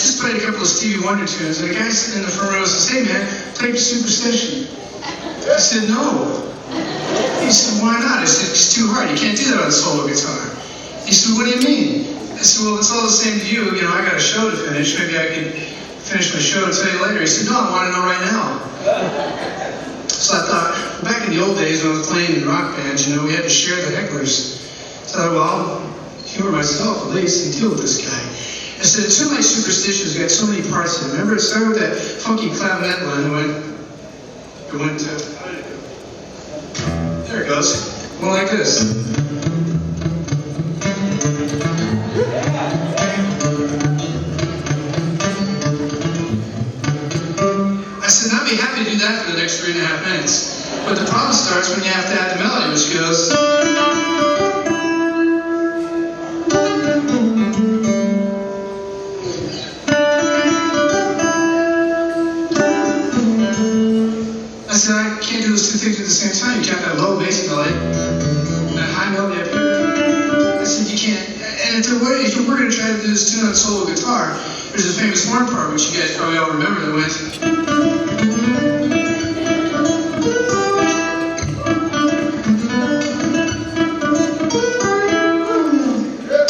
just played a couple of Stevie Wonder tunes, and a guy sitting in the front row says, "Hey man, play Superstition." I said, "No." He said, "Why not?" I said, "It's too hard. You can't do that on solo guitar." He said, "What do you mean?" I said, "Well, it's all the same to you. You know, I got a show to finish. Maybe I could finish my show and tell you later." He said, "No, I want to know right now." So I thought, back in the old days when I was playing in rock bands, you know, we had to share the hecklers. So I thought, well, I'll humor myself at least and deal with this guy. I said, "Too many Superstitions got so many parts in it. Remember, it started with that funky clavinet line and it went to, there it goes. Well, like this. I said, I'd be happy to do that for the next 3.5 minutes. But the problem starts when you have to add the melody, which goes... I said, I can't do those two things at the same time. You can't have that low bass melody and that high melody up here. I said, you can't. And if we're going to try to do this tune on solo guitar, there's a famous horn part, which you guys probably all remember, that went...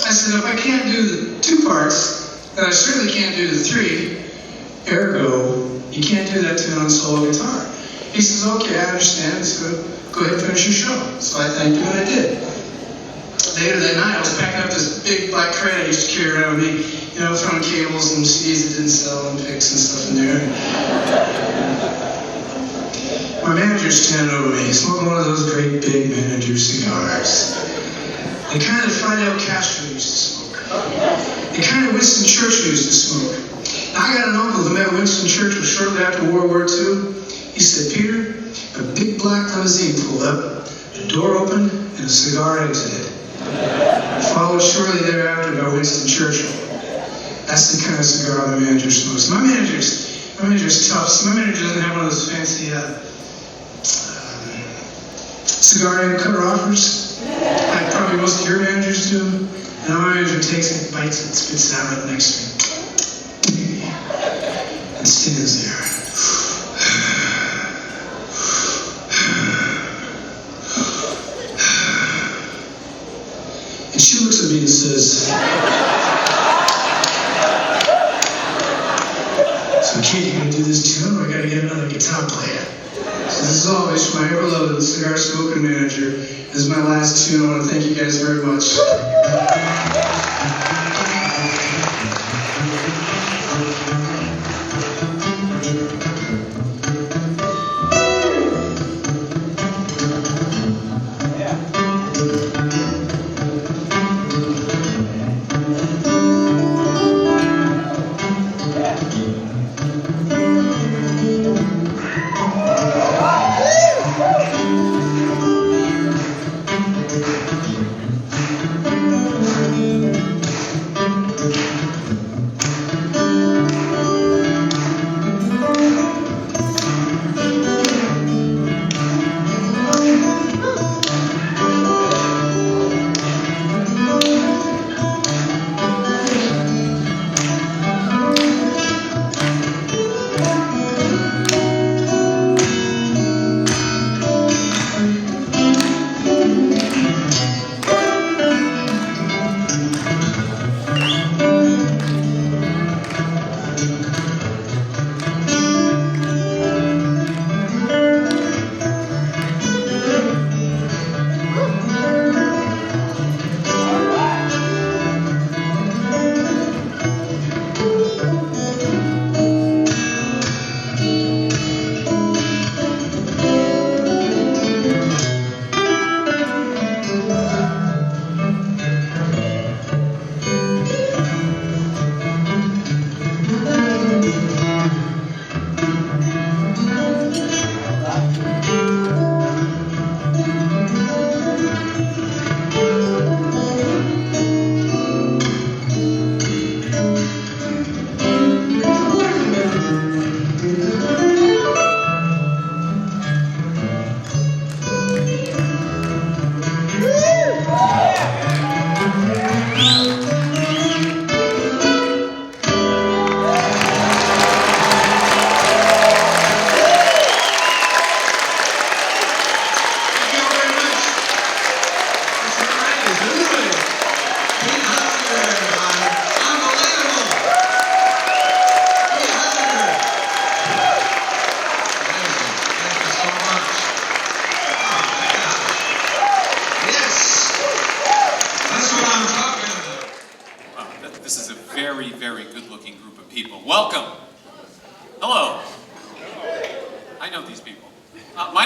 I said, if I can't do the 2 parts, then I certainly can't do the 3. Ergo, you can't do that tune on solo guitar. He says, "Okay, I understand, so go ahead and finish your show." So I thanked him and I did. Later that night, I was packing up this big black crate I used to carry around with me, you know, throwing cables and CDs that didn't sell and picks and stuff in there. My manager's standing over me, smoking one of those great big manager cigars. The kind that Fidel Castro used to smoke. The kind that Winston Churchill used to smoke. Now, I got an uncle who met Winston Churchill shortly after World War II. He said, "Peter, a big black limousine pulled up, the door opened, and a cigar exited. Followed shortly thereafter by Winston Churchill." That's the kind of cigar my manager smokes. My manager's tough. So my manager doesn't have one of those fancy cigar end cutter offers, like probably most of your managers do. And my manager takes it, bites it, spits it out right next to me, and stands there. And she looks at me and says, "So kid, you gonna do this tune, or I gotta get another guitar player?" So this is always from my ever-loved cigar smoking manager. This is my last tune. I want to thank you guys very much.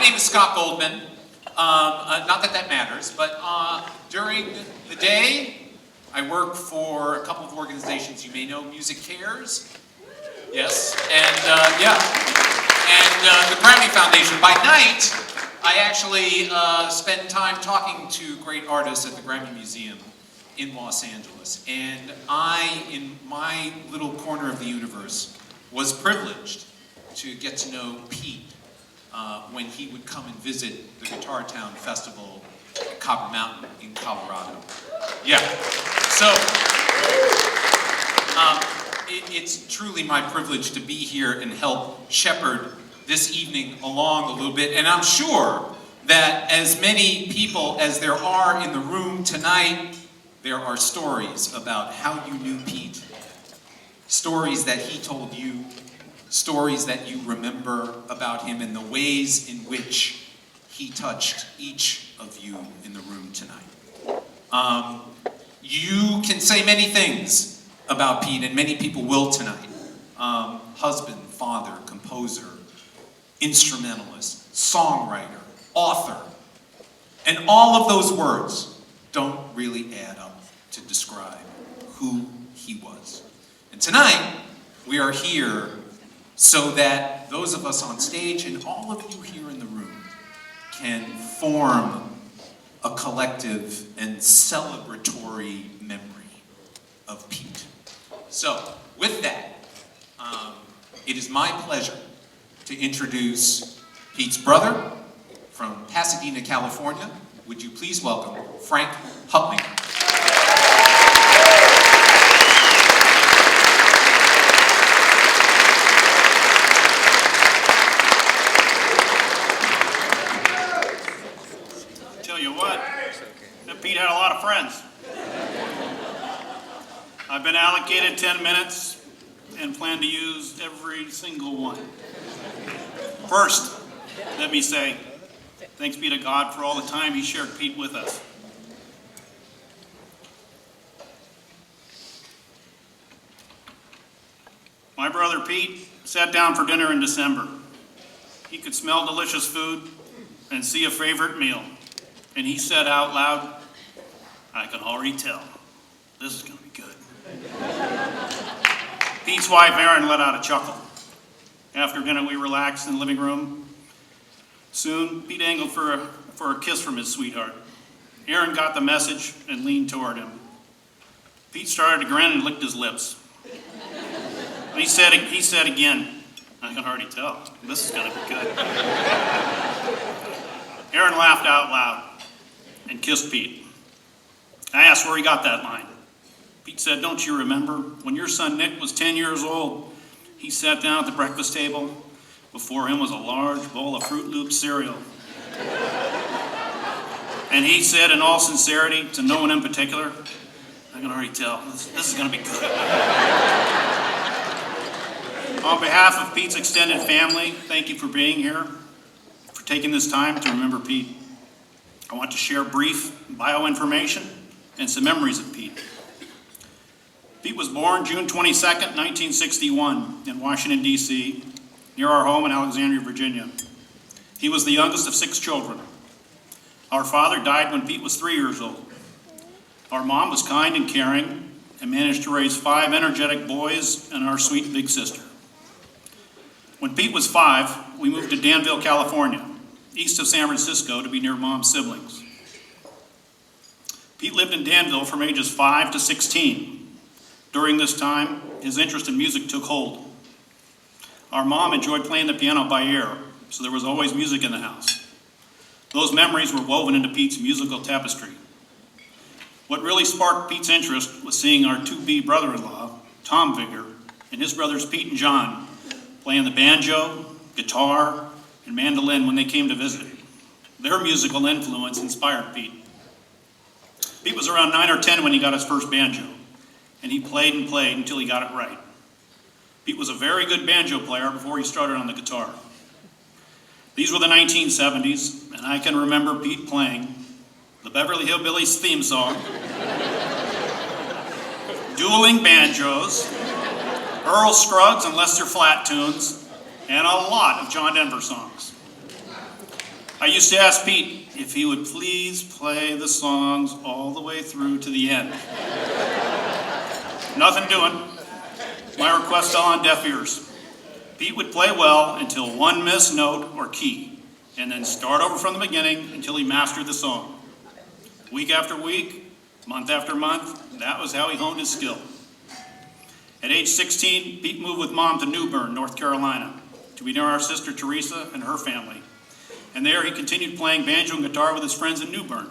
name is Scott Goldman. Not that that matters, but during the day, I work for a couple of organizations you may know, Music Cares. Yes, and the Grammy Foundation. By night, I actually spend time talking to great artists at the Grammy Museum in Los Angeles. And I, in my little corner of the universe, was privileged to get to know Pete when he would come and visit the Guitar Town Festival at Copper Mountain in Colorado. Yeah, so it's truly my privilege to be here and help shepherd this evening along a little bit. And I'm sure that as many people as there are in the room tonight, there are stories about how you knew Pete, stories that he told you, stories that you remember about him, and the ways in which he touched each of you in the room tonight. You can say many things about Pete, and many people will tonight. Husband, father, composer, instrumentalist, songwriter, author. And all of those words don't really add up to describe who he was. And tonight, we are here so that those of us on stage and all of you here in the room can form a collective and celebratory memory of Pete. So, with that, it is my pleasure to introduce Pete's brother from Pasadena, California. Would you please welcome Frank Huttlinger. Tell you what, that Pete had a lot of friends. I've been allocated 10 minutes and plan to use every single one. First, let me say, thanks be to God for all the time he shared Pete with us. My brother Pete sat down for dinner in December. He could smell delicious food and see a favorite meal. And he said out loud, "I can already tell, this is gonna be good." Pete's wife, Erin, let out a chuckle. After dinner, we relaxed in the living room. Soon, Pete angled for a kiss from his sweetheart. Erin got the message and leaned toward him. Pete started to grin and licked his lips. And he said again, "I can already tell, this is gonna be good." Erin laughed out loud and kissed Pete. I asked where he got that line. Pete said, "Don't you remember when your son Nick was 10 years old? He sat down at the breakfast table. Before him was a large bowl of Fruit Loops cereal. And he said in all sincerity, to no one in particular, I can already tell, this is going to be good." On behalf of Pete's extended family, thank you for being here, for taking this time to remember Pete. I want to share brief bio information and some memories of Pete. Pete was born June 22nd, 1961 in Washington, D.C., near our home in Alexandria, Virginia. He was the youngest of 6 children. Our father died when Pete was 3 years old. Our mom was kind and caring and managed to raise 5 energetic boys and our sweet big sister. When Pete was 5, we moved to Danville, California, east of San Francisco, to be near Mom's siblings. Pete lived in Danville from ages 5 to 16. During this time, his interest in music took hold. Our mom enjoyed playing the piano by ear, so there was always music in the house. Those memories were woven into Pete's musical tapestry. What really sparked Pete's interest was seeing our to-be brother-in-law, Tom Vigor, and his brothers Pete and John playing the banjo, guitar, and mandolin when they came to visit. Their musical influence inspired Pete. Pete was around 9 or 10 when he got his first banjo, and he played and played until he got it right. Pete was a very good banjo player before he started on the guitar. These were the 1970s, and I can remember Pete playing the Beverly Hillbillies theme song, dueling banjos, Earl Scruggs and Lester Flatt tunes, and a lot of John Denver songs. I used to ask Pete if he would please play the songs all the way through to the end. Nothing doing. My request fell on deaf ears. Pete would play well until one missed note or key, and then start over from the beginning until he mastered the song. Week after week, month after month, that was how he honed his skill. At age 16, Pete moved with Mom to New Bern, North Carolina, to be near our sister Teresa and her family. And there he continued playing banjo and guitar with his friends in New Bern.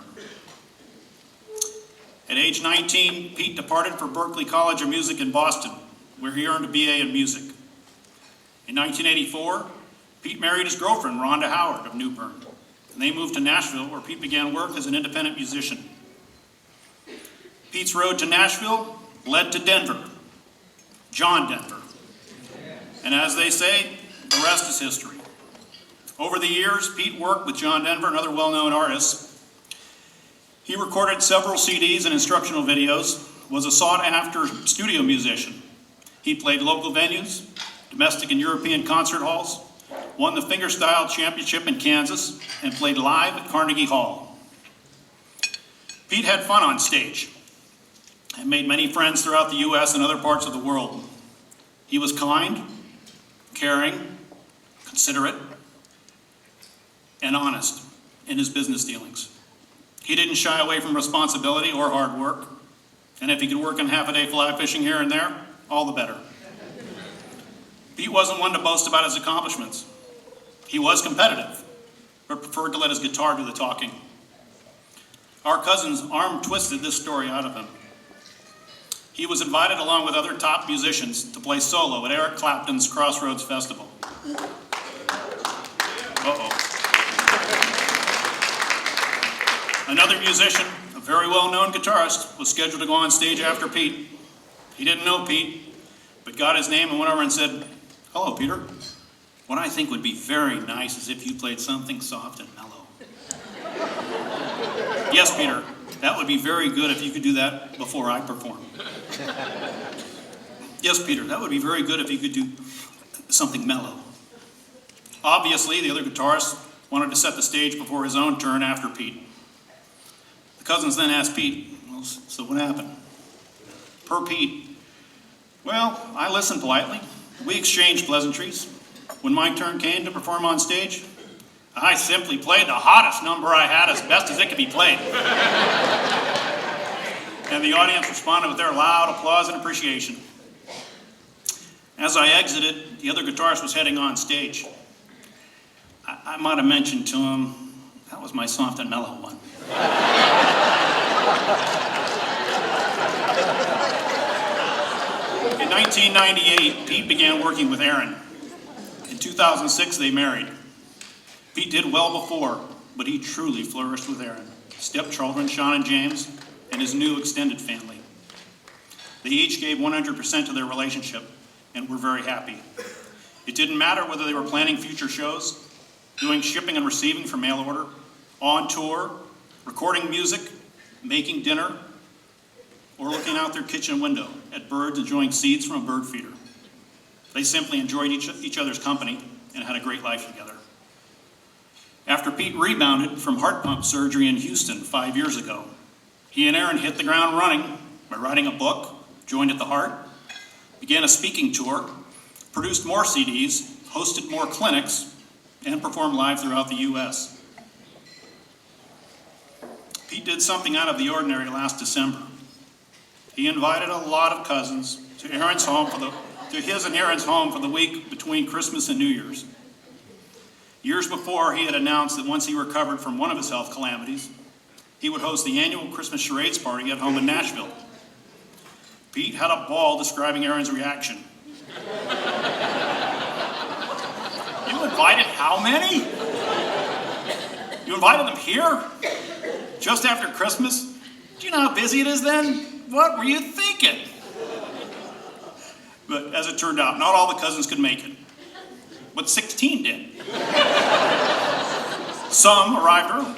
At age 19, Pete departed for Berklee College of Music in Boston, where he earned a BA in music. In 1984, Pete married his girlfriend, Rhonda Howard of New Bern, and they moved to Nashville, where Pete began work as an independent musician. Pete's road to Nashville led to Denver, John Denver. And as they say, the rest is history. Over the years, Pete worked with John Denver and other well-known artists. He recorded several CDs and instructional videos, was a sought-after studio musician. He played local venues, domestic and European concert halls, won the fingerstyle championship in Kansas, and played live at Carnegie Hall. Pete had fun on stage and made many friends throughout the U.S. and other parts of the world. He was kind, caring, considerate, and honest in his business dealings. He didn't shy away from responsibility or hard work, and if he could work in half a day fly fishing here and there, all the better. Pete wasn't one to boast about his accomplishments. He was competitive, but preferred to let his guitar do the talking. Our cousins arm-twisted this story out of him. He was invited along with other top musicians to play solo at Eric Clapton's Crossroads Festival. Another musician, a very well-known guitarist, was scheduled to go on stage after Pete. He didn't know Pete, but got his name and went over and said, "Hello, Peter. What I think would be very nice is if you played something soft and mellow." "Yes, Peter, that would be very good if you could do that before I perform." "Yes, Peter, that would be very good if you could do something mellow." Obviously, the other guitarist wanted to set the stage before his own turn after Pete. The cousins then asked Pete, "Well, so what happened?" Per Pete, "Well, I listened politely. We exchanged pleasantries. When my turn came to perform on stage, I simply played the hottest number I had as best as it could be played." And the audience responded with their loud applause and appreciation. As I exited, the other guitarist was heading on stage. I might have mentioned to him, that was my soft and mellow one. In 1998, Pete began working with Erin. In 2006, they married. Pete did well before, but he truly flourished with Erin, stepchildren Sean and James, and his new extended family. They each gave 100% to their relationship and were very happy. It didn't matter whether they were planning future shows, doing shipping and receiving for mail order, on tour, recording music, making dinner, or looking out their kitchen window at birds enjoying seeds from a bird feeder. They simply enjoyed each other's company and had a great life together. After Pete rebounded from heart pump surgery in Houston 5 years ago, he and Erin hit the ground running by writing a book, joined at the Heart, began a speaking tour, produced more CDs, hosted more clinics, and performed live throughout the U.S. Pete did something out of the ordinary last December. He invited a lot of cousins to his and Erin's home for the week between Christmas and New Year's. Years before, he had announced that once he recovered from one of his health calamities, he would host the annual Christmas charades party at home in Nashville. Pete had a ball describing Erin's reaction. "You invited how many? You invited them here? Just after Christmas? Do you know how busy it is then? What were you thinking?" But as it turned out, not all the cousins could make it. But 16 did. Some arrived early.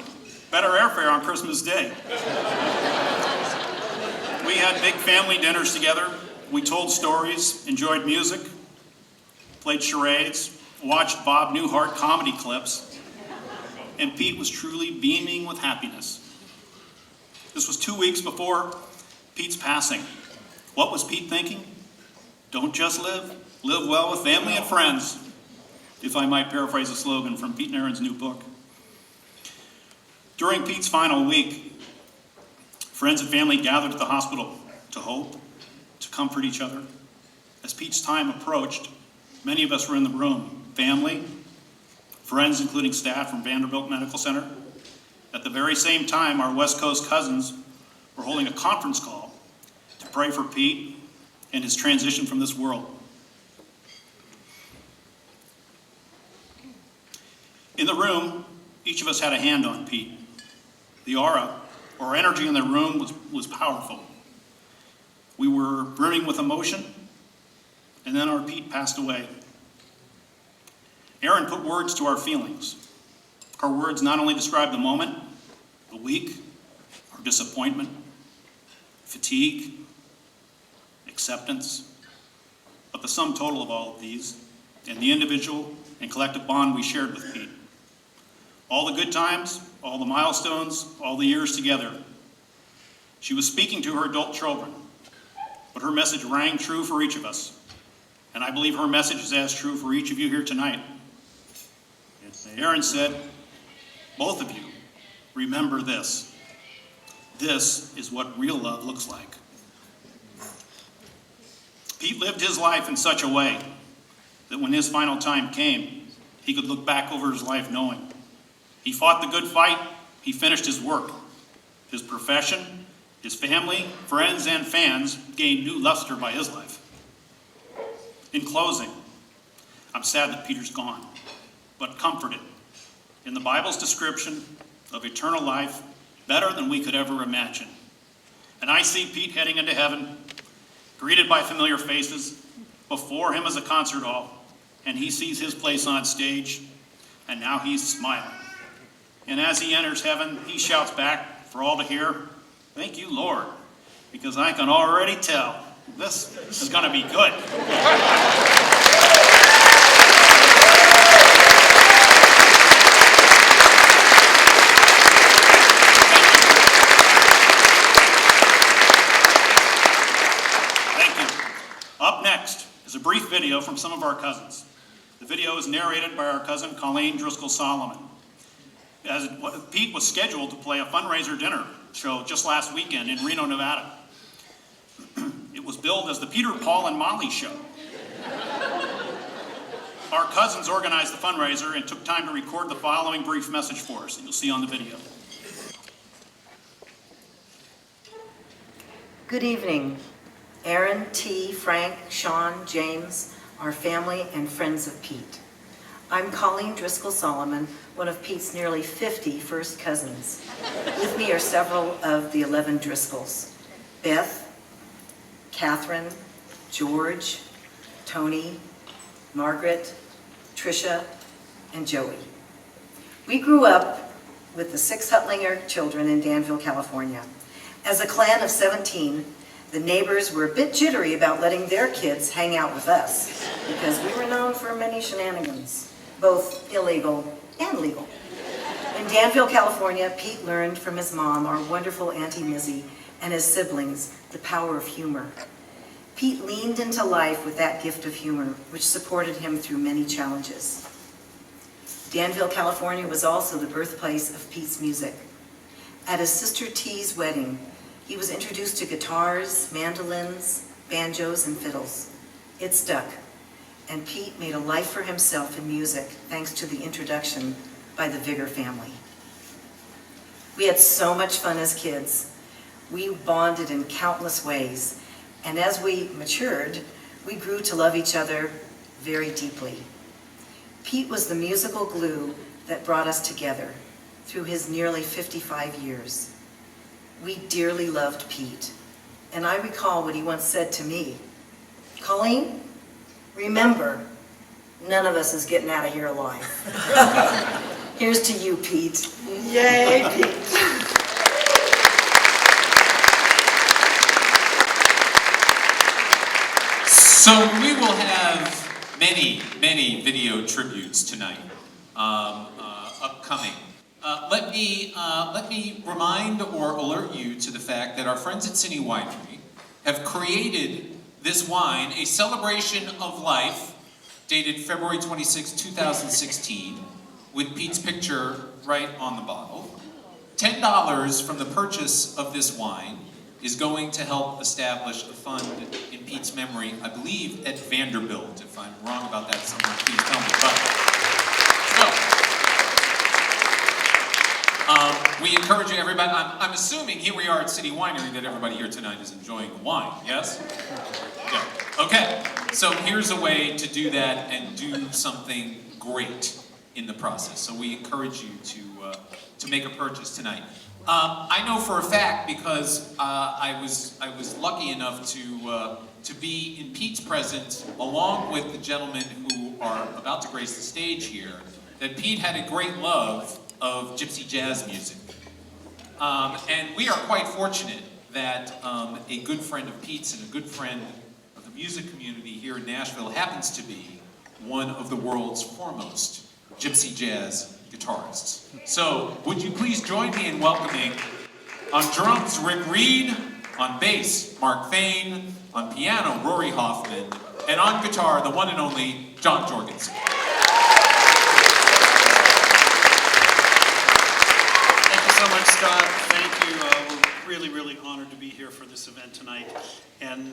Better airfare on Christmas Day. We had big family dinners together. We told stories, enjoyed music, played charades, watched Bob Newhart comedy clips. and Pete was truly beaming with happiness. This was 2 weeks before Pete's passing. What was Pete thinking? Don't just live well with family and friends, if I might paraphrase a slogan from Pete and Erin's new book. During Pete's final week, friends and family gathered at the hospital to hope, to comfort each other. As Pete's time approached, many of us were in the room, family, friends, including staff from Vanderbilt Medical Center. At the very same time, our West Coast cousins were holding a conference call to pray for Pete and his transition from this world. In the room, each of us had a hand on Pete. The aura, or energy in the room was powerful. We were brimming with emotion, and then our Pete passed away. Erin put words to our feelings. Her words not only described the moment, the week, our disappointment, fatigue, acceptance, but the sum total of all of these, and the individual and collective bond we shared with Pete. All the good times, all the milestones, all the years together. She was speaking to her adult children, but her message rang true for each of us. And I believe her message is as true for each of you here tonight. Erin said, both of you, remember this. This is what real love looks like. Pete lived his life in such a way that when his final time came, he could look back over his life knowing he fought the good fight, he finished his work. His profession, his family, friends, and fans gained new luster by his life. In closing, I'm sad that Peter's gone, but comforted in the Bible's description of eternal life better than we could ever imagine. And I see Pete heading into heaven, greeted by familiar faces, before him is a concert hall, and he sees his place on stage, and now he's smiling. And as he enters heaven, he shouts back for all to hear, "Thank you, Lord, because I can already tell this is going to be good." Thank you. Up next is a brief video from some of our cousins. The video is narrated by our cousin Colleen Driscoll Solomon. Pete was scheduled to play a fundraiser dinner show just last weekend in Reno, Nevada. It was billed as the Peter, Paul, and Mollie show. Our cousins organized the fundraiser and took time to record the following brief message for us that you'll see on the video. Good evening, Erin, T, Frank, Sean, James, our family and friends of Pete. I'm Colleen Driscoll Solomon, one of Pete's nearly 50 first cousins. With me are several of the 11 Driscolls: Beth, Catherine, George, Tony, Margaret, Tricia, and Joey. We grew up with the 6 Huttlinger children in Danville, California. As a clan of 17, the neighbors were a bit jittery about letting their kids hang out with us because we were known for many shenanigans, both illegal and legal. In Danville, California, Pete learned from his mom, our wonderful Auntie Mizzy, and his siblings, the power of humor. Pete leaned into life with that gift of humor, which supported him through many challenges. Danville, California was also the birthplace of Pete's music. At his sister T's wedding, he was introduced to guitars, mandolins, banjos, and fiddles. It stuck, and Pete made a life for himself in music thanks to the introduction by the Vigor family. We had so much fun as kids. We bonded in countless ways, and as we matured, we grew to love each other very deeply. Pete was the musical glue that brought us together through his nearly 55 years. We dearly loved Pete, and I recall what he once said to me: "Colleen, remember, none of us is getting out of here alive." Here's to you, Pete. Yay, Pete. So we will have many, many video tributes tonight, upcoming. Let me remind or alert you to the fact that our friends at City Winery have created this wine, a celebration of life, dated February 26, 2016, with Pete's picture right on the bottle. $10 from the purchase of this wine is going to help establish a fund in Pete's memory, I believe at Vanderbilt. If I'm wrong about that, someone please tell me. We encourage everybody, I'm assuming here we are at City Winery that everybody here tonight is enjoying the wine, yes? Yeah. Okay, so here's a way to do that and do something great in the process. So we encourage you to make a purchase tonight. I know for a fact because I was lucky enough to be in Pete's presence along with the gentlemen who are about to grace the stage here, that Pete had a great love of gypsy jazz music. And we are quite fortunate that a good friend of Pete's and a good friend of the music community here in Nashville happens to be one of the world's foremost gypsy jazz guitarists. So, would you please join me in welcoming on drums Rick Reed, on bass Mark Fain, on piano Rory Hoffman, and on guitar the one and only John Jorgenson. Thank you so much, Scott. Thank you. We're really, really honored to be here for this event tonight. And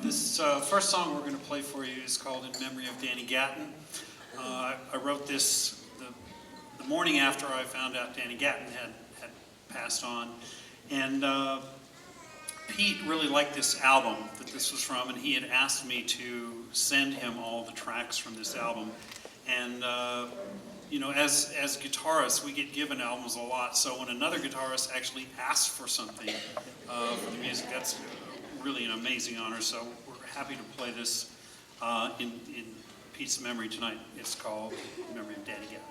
this first song we're going to play for you is called In Memory of Danny Gatton. I wrote this the morning after I found out Danny Gatton had passed on. And Pete really liked this album that this was from, and he had asked me to send him all the tracks from this album. And you know, as guitarists, we get given albums a lot, so when another guitarist actually asks for something for the music, that's really an amazing honor. So we're happy to play this in Pete's memory tonight. It's called In Memory of Danny Gatton.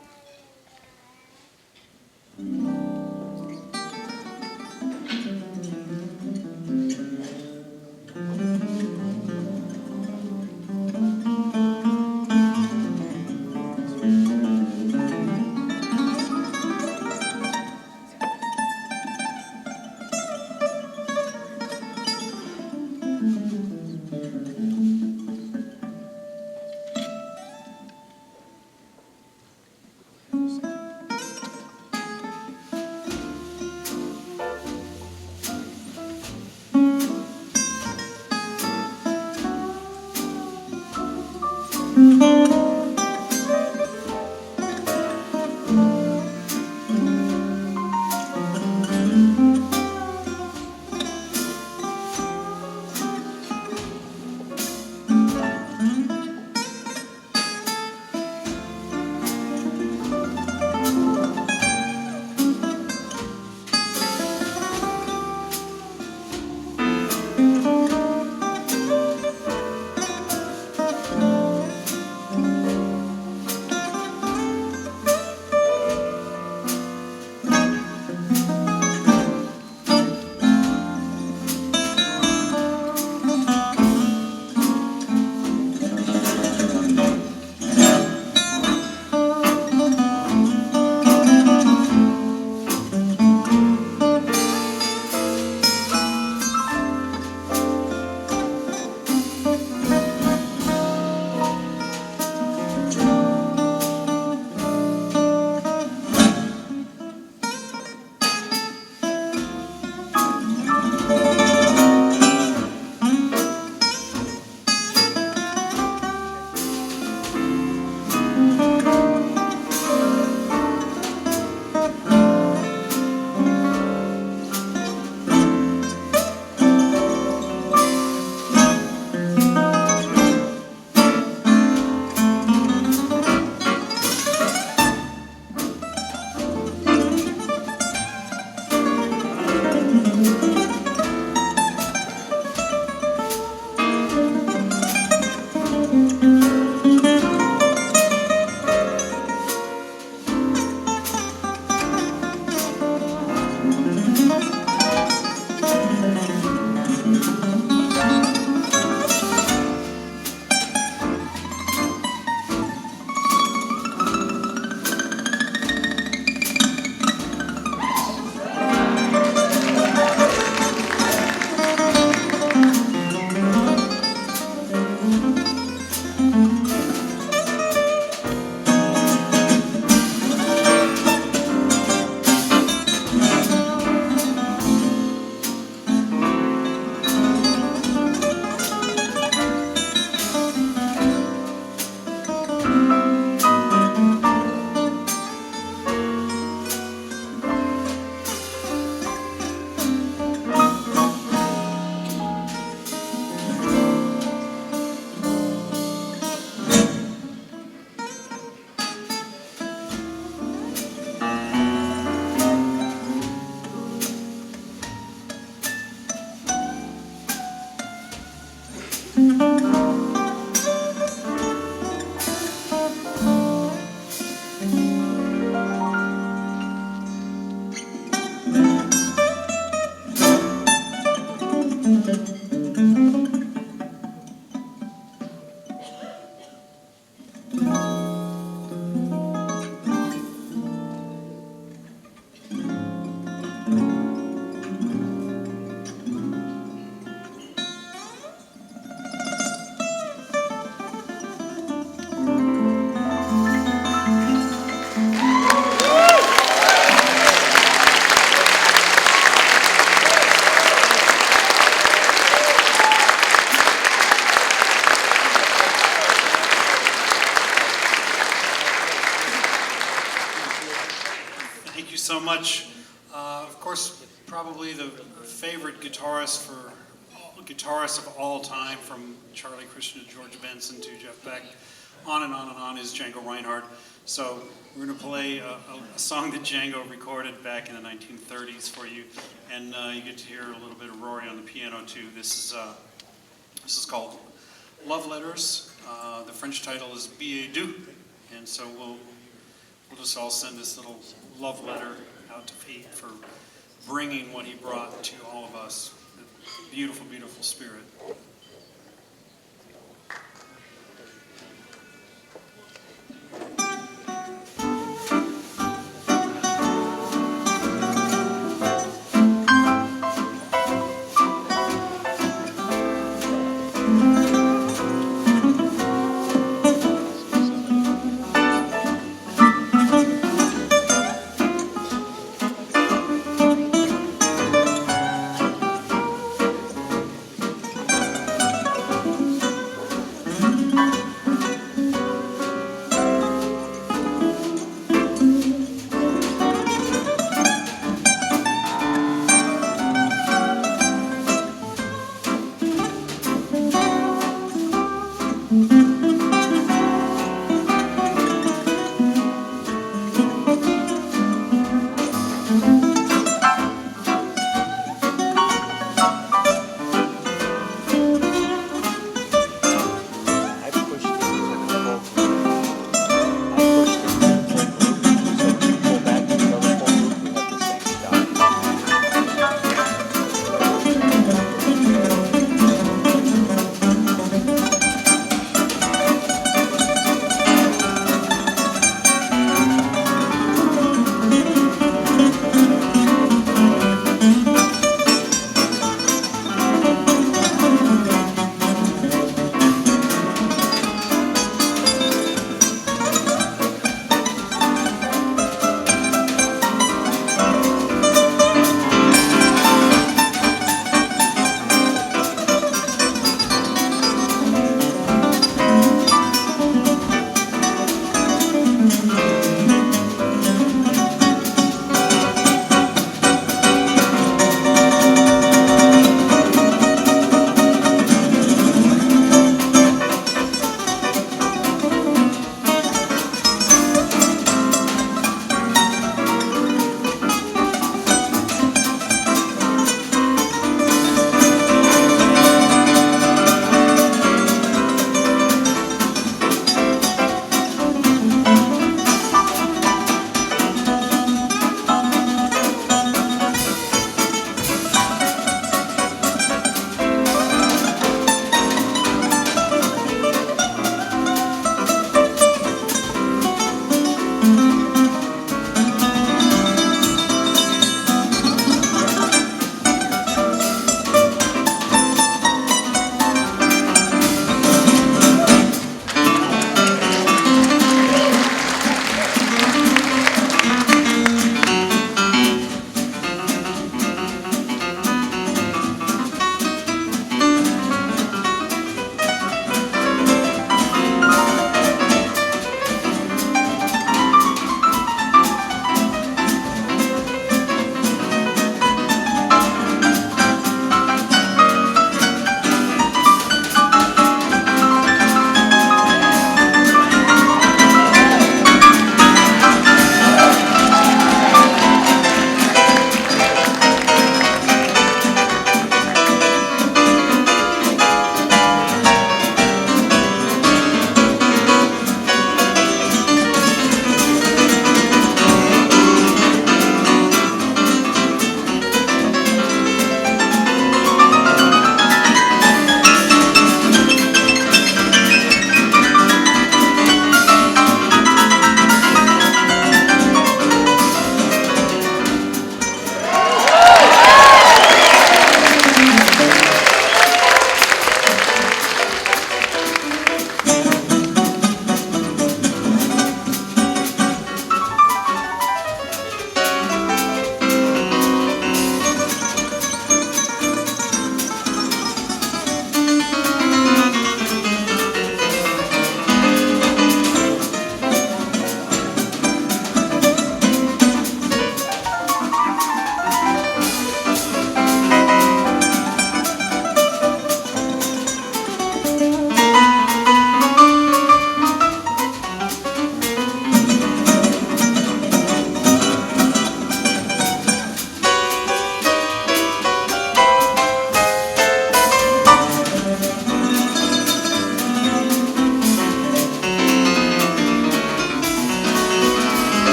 so much. Of course, probably the favorite guitarist of all time, from Charlie Christian to George Benson to Jeff Beck, on and on and on, is Django Reinhardt. So we're going to play a song that Django recorded back in the 1930s for you, and you get to hear a little bit of Rory on the piano too. This is called Love Letters. The French title is Billet Doux, and so we'll just all send this little love letter out to Pete for bringing what he brought to all of us, the beautiful, beautiful spirit.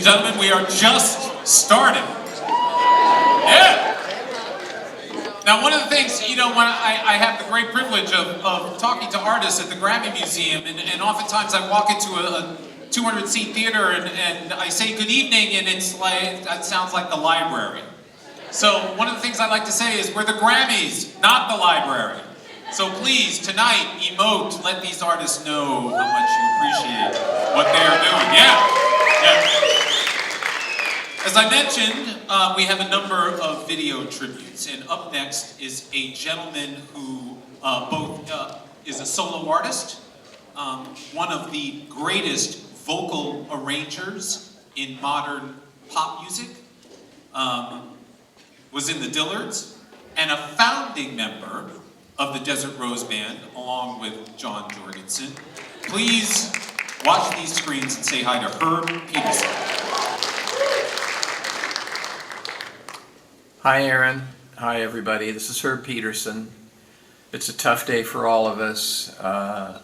and gentlemen, we are just starting. Yeah. Now, one of the things, when I have the great privilege of talking to artists at the Grammy Museum, and oftentimes I walk into a 200-seat theater and I say good evening, and it's like, that sounds like the library. So one of the things I like to say is we're the Grammys, not the library. So please, tonight, emote, let these artists know how much you appreciate what they're doing. Yeah. As I mentioned, we have a number of video tributes, and up next is a gentleman who both is a solo artist, one of the greatest vocal arrangers in modern pop music, was in the Dillards, and a founding member of the Desert Rose Band, along with John Jorgenson. Please watch these screens and say hi to Herb Pederson. Hi, Aaron. Hi, everybody. This is Herb Pederson. It's a tough day for all of us. I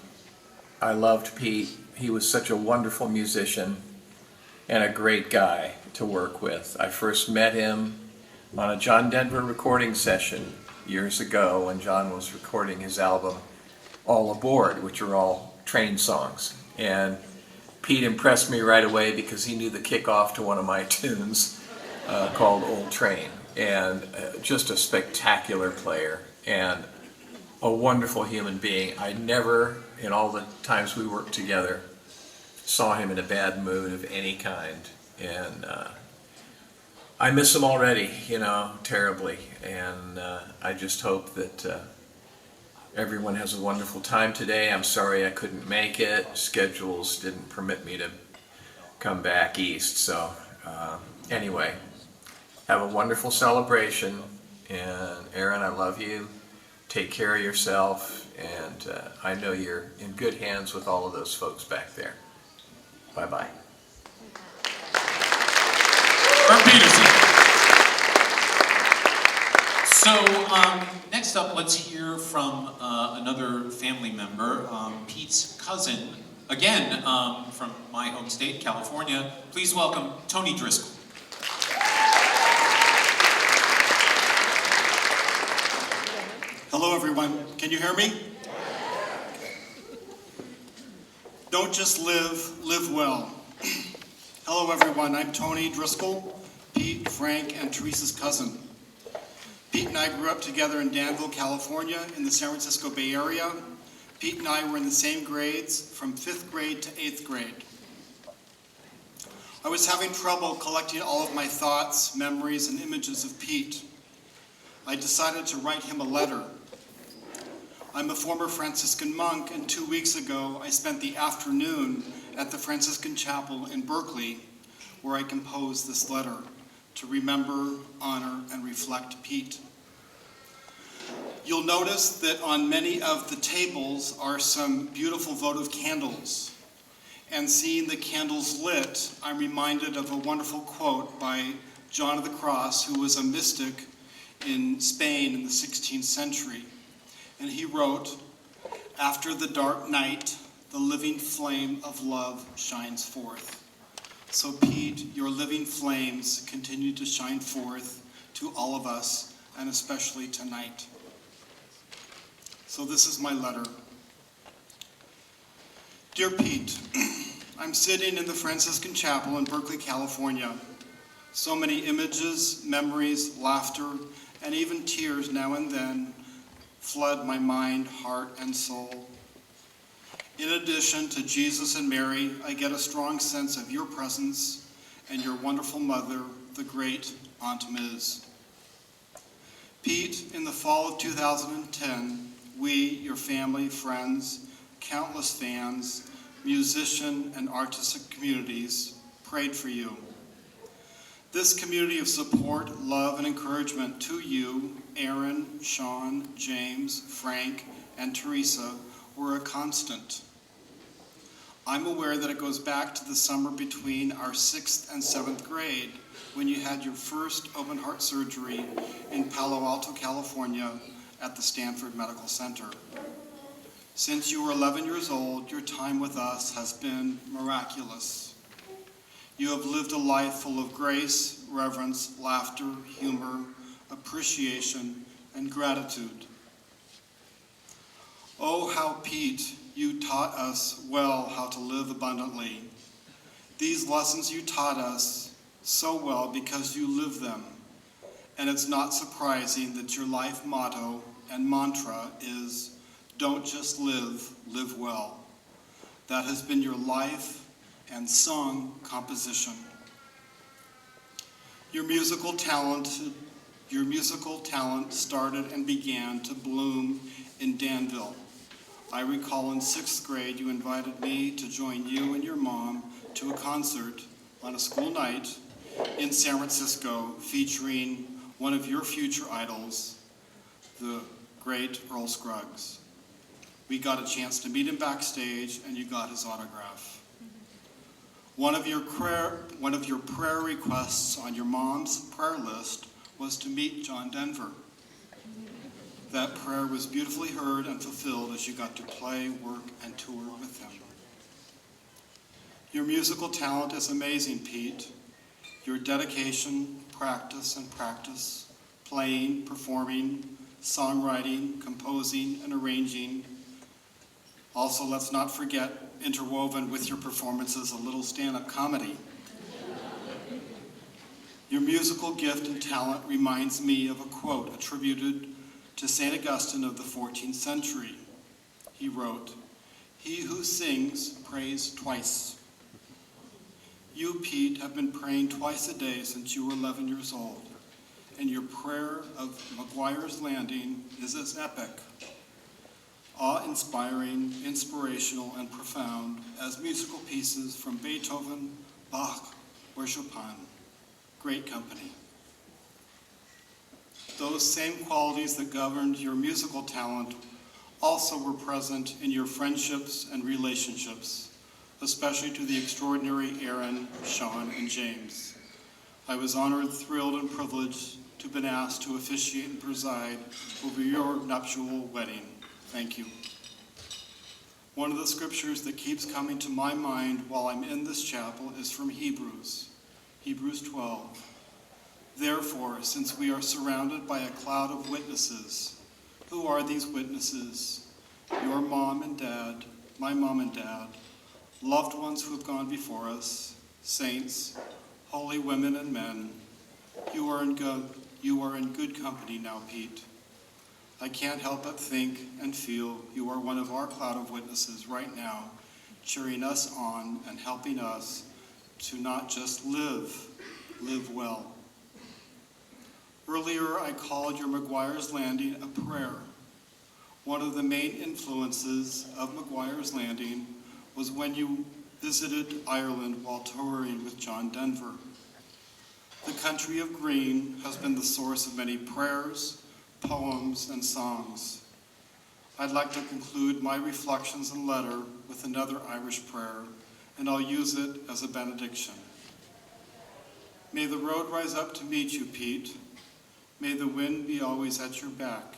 loved Pete. He was such a wonderful musician and a great guy to work with. I first met him on a John Denver recording session years ago when John was recording his album All Aboard, which are all train songs. And Pete impressed me right away because he knew the kickoff to one of my tunes called Old Train. And just a spectacular player and a wonderful human being. I never, in all the times we worked together, saw him in a bad mood of any kind. And I miss him already, terribly. And I just hope that everyone has a wonderful time today. I'm sorry I couldn't make it. Schedules didn't permit me to come back east. So anyway, have a wonderful celebration. And Aaron, I love you. Take care of yourself. And I know you're in good hands with all of those folks back there. Bye-bye. Herb Pederson. So next up, let's hear from another family member, Pete's cousin, again from my home state, California. Please welcome Tony Driscoll. Hello, everyone. Can you hear me? Don't just live, live well. Hello, everyone. I'm Tony Driscoll, Pete, Frank, and Teresa's cousin. Pete and I grew up together in Danville, California, in the San Francisco Bay Area. Pete and I were in the same grades from 5th grade to 8th grade. I was having trouble collecting all of my thoughts, memories, and images of Pete. I decided to write him a letter. I'm a former Franciscan monk, and 2 weeks ago I spent the afternoon at the Franciscan Chapel in Berkeley, where I composed this letter to remember, honor, and reflect Pete. You'll notice that on many of the tables are some beautiful votive candles. And seeing the candles lit, I'm reminded of a wonderful quote by John of the Cross, who was a mystic in Spain in the 16th century. And he wrote, "After the dark night, the living flame of love shines forth." So Pete, your living flames continue to shine forth to all of us, and especially tonight. So this is my letter. Dear Pete, I'm sitting in the Franciscan Chapel in Berkeley, California. So many images, memories, laughter, and even tears now and then flood my mind, heart, and soul. In addition to Jesus and Mary, I get a strong sense of your presence and your wonderful mother, the great Aunt Miz. Pete, in the fall of 2010, we, your family, friends, countless fans, musician and artistic communities, prayed for you. This community of support, love, and encouragement to you, Aaron, Sean, James, Frank, and Teresa, were a constant. I'm aware that it goes back to the summer between our 6th and 7th grade when you had your first open heart surgery in Palo Alto, California at the Stanford Medical Center. Since you were 11 years old, your time with us has been miraculous. You have lived a life full of grace, reverence, laughter, humor, appreciation, and gratitude. Oh, how, Pete, you taught us well how to live abundantly. These lessons you taught us so well because you live them. And it's not surprising that your life motto and mantra is, don't just live, live well. That has been your life and song composition. Your musical talent started and began to bloom in Danville. I recall in 6th grade you invited me to join you and your mom to a concert on a school night in San Francisco featuring one of your future idols, the great Earl Scruggs. We got a chance to meet him backstage and you got his autograph. One of your prayer requests on your mom's prayer list was to meet John Denver. That prayer was beautifully heard and fulfilled as you got to play, work, and tour with him. Your musical talent is amazing, Pete. Your dedication, practice, playing, performing, songwriting, composing, and arranging. Also, let's not forget, interwoven with your performances, a little stand-up comedy. Your musical gift and talent reminds me of a quote attributed to St. Augustine of the 14th century. He wrote, "He who sings prays twice." You, Pete, have been praying twice a day since you were 11 years old, and your prayer of McGuire's Landing is as epic, awe-inspiring, inspirational, and profound as musical pieces from Beethoven, Bach, or Chopin. Great company. Those same qualities that governed your musical talent also were present in your friendships and relationships, especially to the extraordinary Aaron, Sean, and James. I was honored, thrilled, and privileged to have been asked to officiate and preside over your nuptial wedding. Thank you. One of the scriptures that keeps coming to my mind while I'm in this chapel is from Hebrews 12. Therefore, since we are surrounded by a cloud of witnesses, who are these witnesses? Your mom and dad, my mom and dad, loved ones who have gone before us, saints, holy women and men. You are in good company now, Pete. I can't help but think and feel you are one of our cloud of witnesses right now, cheering us on and helping us to not just live well. Earlier, I called your McGuire's Landing a prayer. One of the main influences of McGuire's Landing was when you visited Ireland while touring with John Denver. The country of green has been the source of many prayers, poems, and songs. I'd like to conclude my reflections and letter with another Irish prayer, and I'll use it as a benediction. May the road rise up to meet you, Pete. May the wind be always at your back.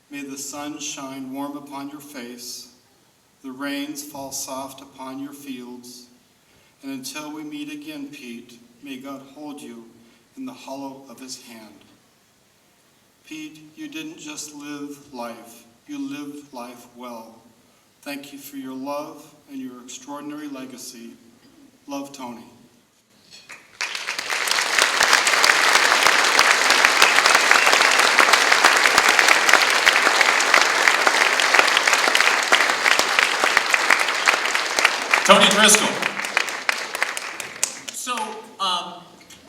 May the sun shine warm upon your face, the rains fall soft upon your fields, and until we meet again, Pete, may God hold you in the hollow of his hand. Pete, you didn't just live life, you lived life well. Thank you for your love and your extraordinary legacy. Love, Tony. Tony Driscoll. So,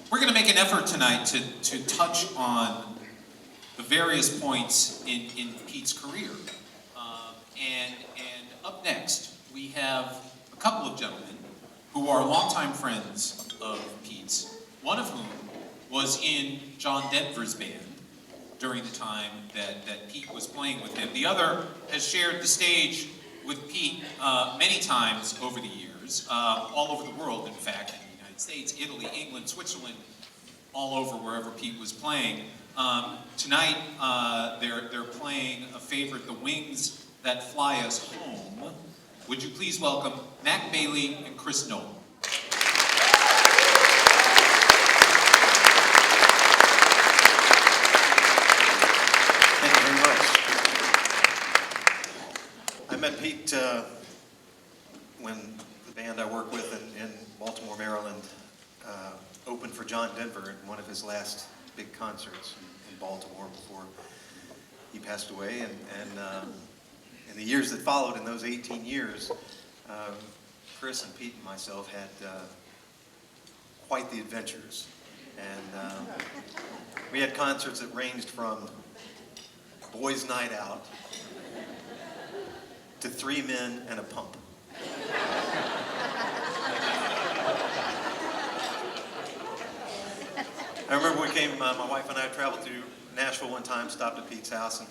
we're going to make an effort tonight to touch on the various points in Pete's career. And up next, we have a couple of gentlemen who are longtime friends of Pete's, one of whom was in John Denver's band during the time that Pete was playing with him. The other has shared the stage with Pete many times over the years, all over the world, in fact, in the United States, Italy, England, Switzerland, all over wherever Pete was playing. Tonight, they're playing a favorite, The Wings That Fly Us Home. Would you please welcome Mack Bailey and Nole. met Pete when the band I work with in Baltimore, Maryland, opened for John Denver at one of his last big concerts in Baltimore before he passed away. And in the years that followed, in those 18 years, Chris and Pete and myself had quite the adventures. And we had concerts that ranged from boys' night out to 3 men and a pump. I remember we came, my wife and I traveled to Nashville one time, stopped at Pete's house, and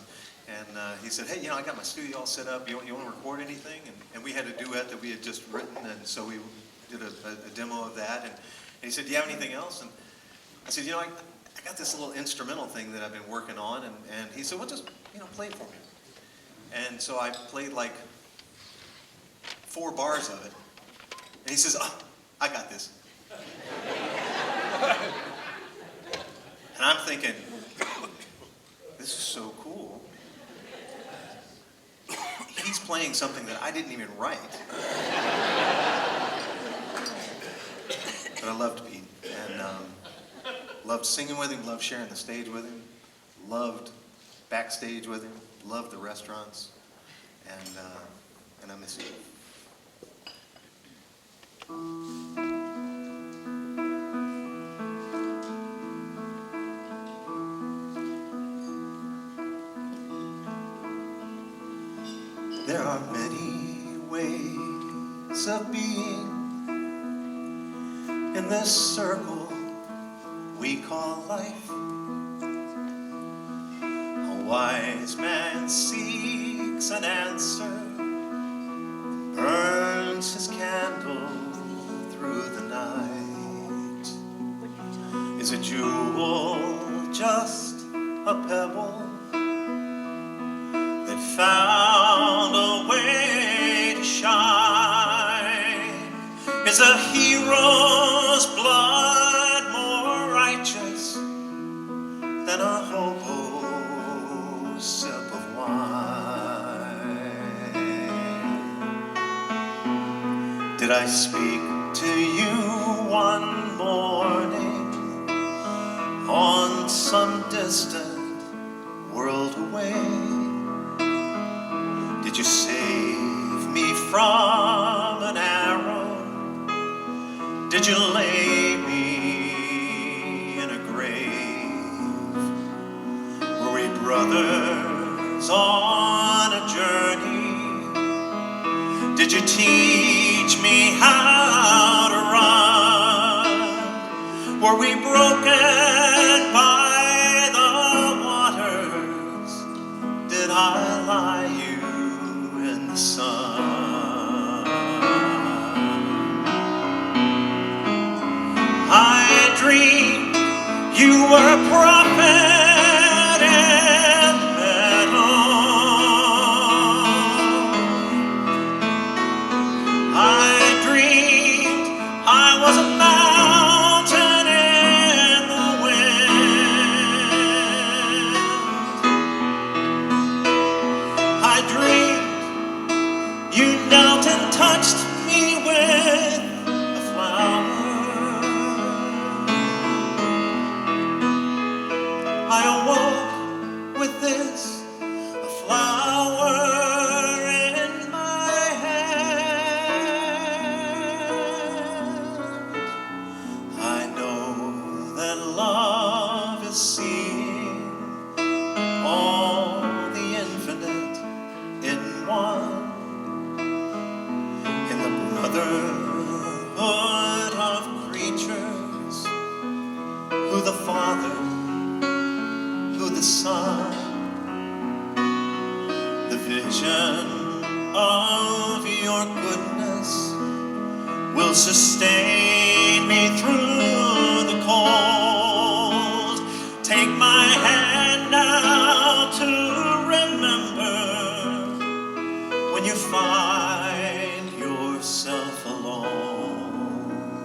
he said, hey, I got my studio all set up. You want to record anything? And we had a duet that we had just written, and so we did a demo of that. And he said, do you have anything else? And I said, I got this little instrumental thing that I've been working on. And he said, well, just, play it for me. And so I played like 4 bars of it. And he says, oh, I got this. And I'm thinking, this is so cool. He's playing something that I didn't even write. But I loved Pete, and loved singing with him, loved sharing the stage with him, loved backstage with him, loved the restaurants, and I miss him. There are many ways of being in this circle we call life. A wise man seeks an answer, burns his candle through the night. Is a jewel just a pebble that found a way to shine? Is a hero's blood more righteous than a hobo's sip of wine? Did I speak to you one morning on some distant world away? Did you save me from an arrow? Did you lay me in a grave? Were we brothers on a journey? Did you teach me how to run? Were we broken by the waters? Did I lie you in the sun? I dreamed you were a prophet in metal. I dreamed I was a mountain in the wind. I dreamed you knelt and touched me with a flower. I awoke with this, a flower in my hand. I know that love is seeing all the infinite in one, in the brotherhood of creatures, who the Father, who the Son, the vision of your goodness will sustain me through the cold. Take my hand now to remember when you find yourself alone.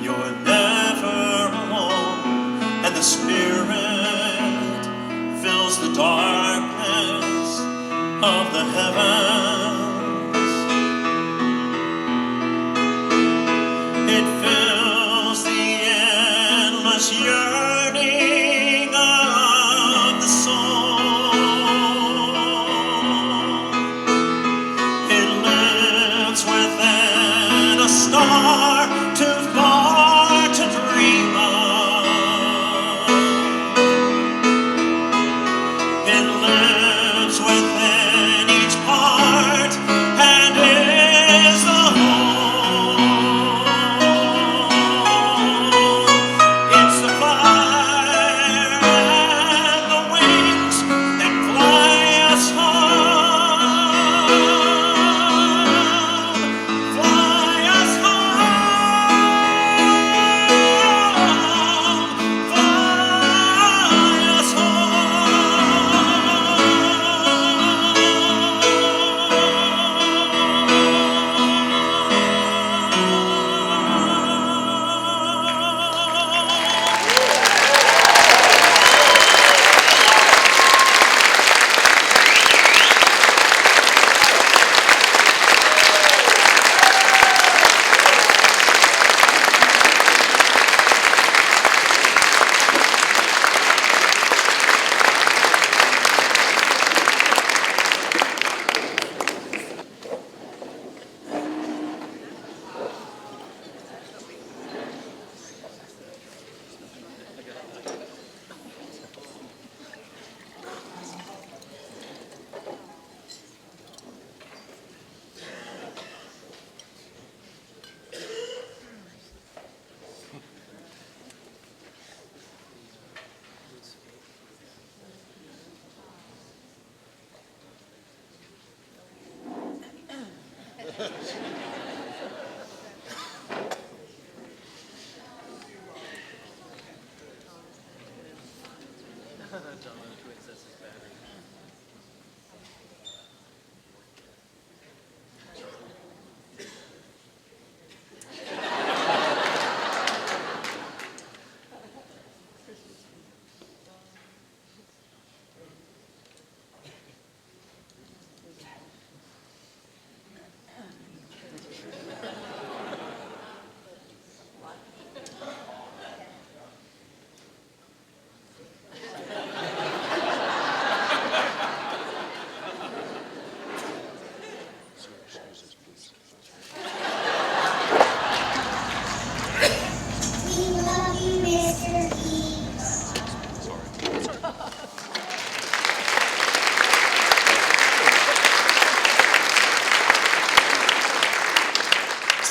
You're never alone, and the Spirit fills the darkness of the heavens. It fills the endless yearning of the soul. It lives within a star too far to dream of. It lives within each part and is the whole. It's the fire and the wings that fly us home. Fly us home. Fly us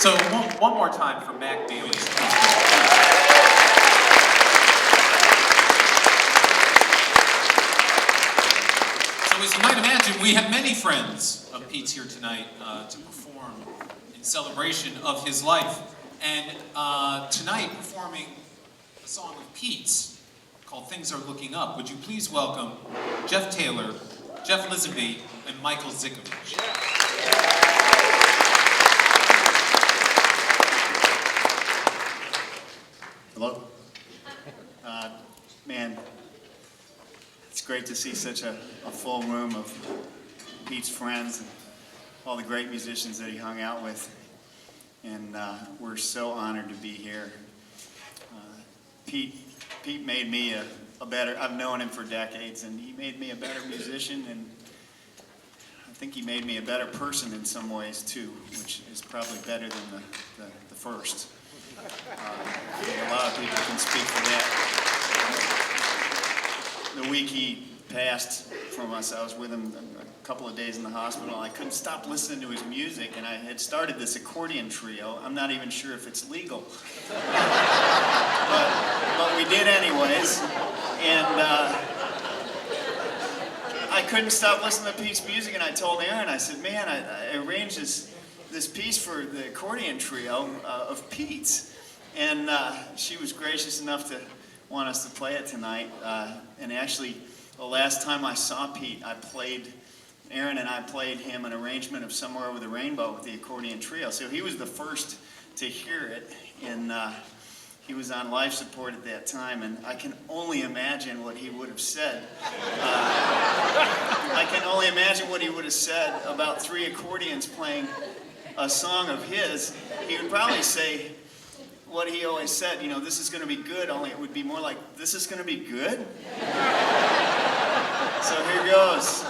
So one more time for Mack Bailey. So as you might imagine, we have many friends of Pete's here tonight to perform in celebration of his life. And tonight, performing a song of Pete's called Things Are Looking Up. Would you please welcome Jeff Taylor, Jeff Lisenby, and Michael Zikovic. Hello? Man, it's great to see such a full room of Pete's friends and all the great musicians that he hung out with. And we're so honored to be here. Pete made me a better, I've known him for decades, and he made me a better musician, and I think he made me a better person in some ways too, which is probably better than the first. I think a lot of people can speak for that. The week he passed from us, I was with him a couple of days in the hospital. I couldn't stop listening to his music, and I had started this accordion trio. I'm not even sure if it's legal. But we did anyways, and I couldn't stop listening to Pete's music, and I told Erin, I said, man, I arranged this piece for the accordion trio of Pete's. And she was gracious enough to want us to play it tonight. And actually, the last time I saw Pete, Erin and I played him an arrangement of Somewhere Over the Rainbow with the accordion trio. So he was the first to hear it, and he was on life support at that time, and I can only imagine what he would have said. I I can only imagine what he would have said about 3 accordions playing a song of his. He would probably say what he always said, this is going to be good, only it would be more like, this is going to be good? So here goes.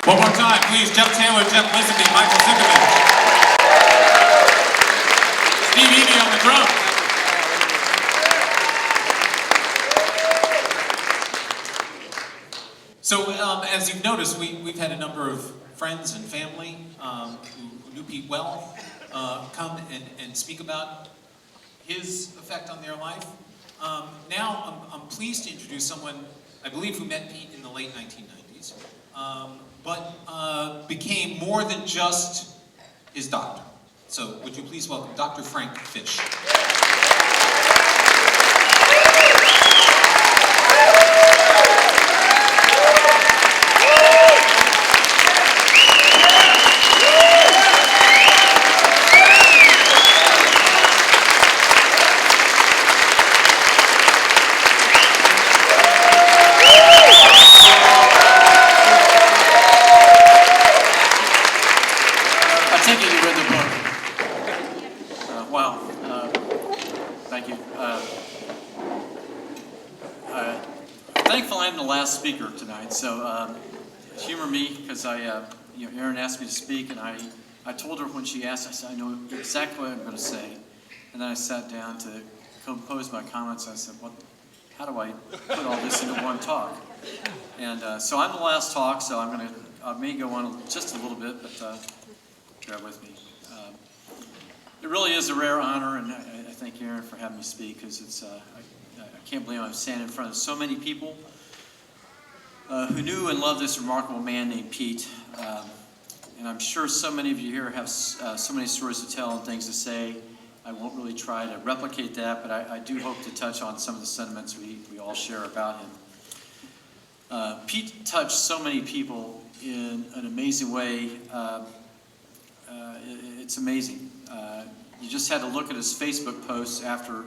One more time, please. Jeff Taylor, Jeff Lisenby, Michael Zikovic. Steve Eby on the drums. So, as you've noticed, we've had a number of friends and family who knew Pete well come and speak about his effect on their life. Now, I'm pleased to introduce someone, I believe, who met Pete in the late 1990s, but became more than just his doctor. So, would you please welcome Dr. Frank Fish. Speaker tonight, so humor me because Erin asked me to speak, and I told her when she asked, I said I know exactly what I'm going to say, and then I sat down to compose my comments. I said, how do I put all this into one talk? And so I'm the last talk, so I may go on just a little bit, but share with me. It really is a rare honor, and I thank Aaron for having me speak, because it's I can't believe I'm standing in front of so many people who knew and loved this remarkable man named Pete. And I'm sure so many of you here have so many stories to tell and things to say. I won't really try to replicate that, but I do hope to touch on some of the sentiments we all share about him. Pete touched so many people in an amazing way. It's amazing. You just had to look at his Facebook posts after.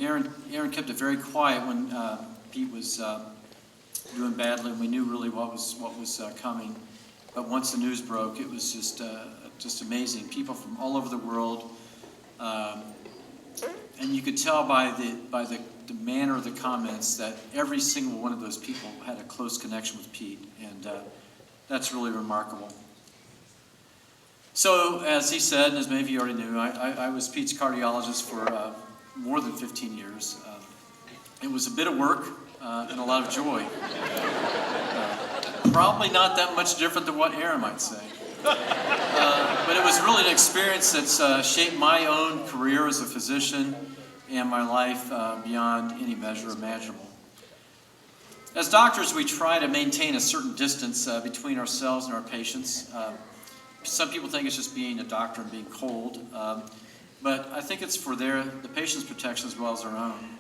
Aaron kept it very quiet when Pete was doing badly, and we knew really what was coming. But once the news broke, it was just amazing. People from all over the world, and you could tell by the manner of the comments that every single one of those people had a close connection with Pete, and that's really remarkable. So, as he said, and as many of you already knew, I was Pete's cardiologist for more than 15 years. It was a bit of work and a lot of joy. Probably not that much different than what Aaron might say. But it was really an experience that's shaped my own career as a physician and my life beyond any measure imaginable. As doctors, we try to maintain a certain distance between ourselves and our patients. Some people think it's just being a doctor and being cold, but I think it's for the patient's protection as well as our own.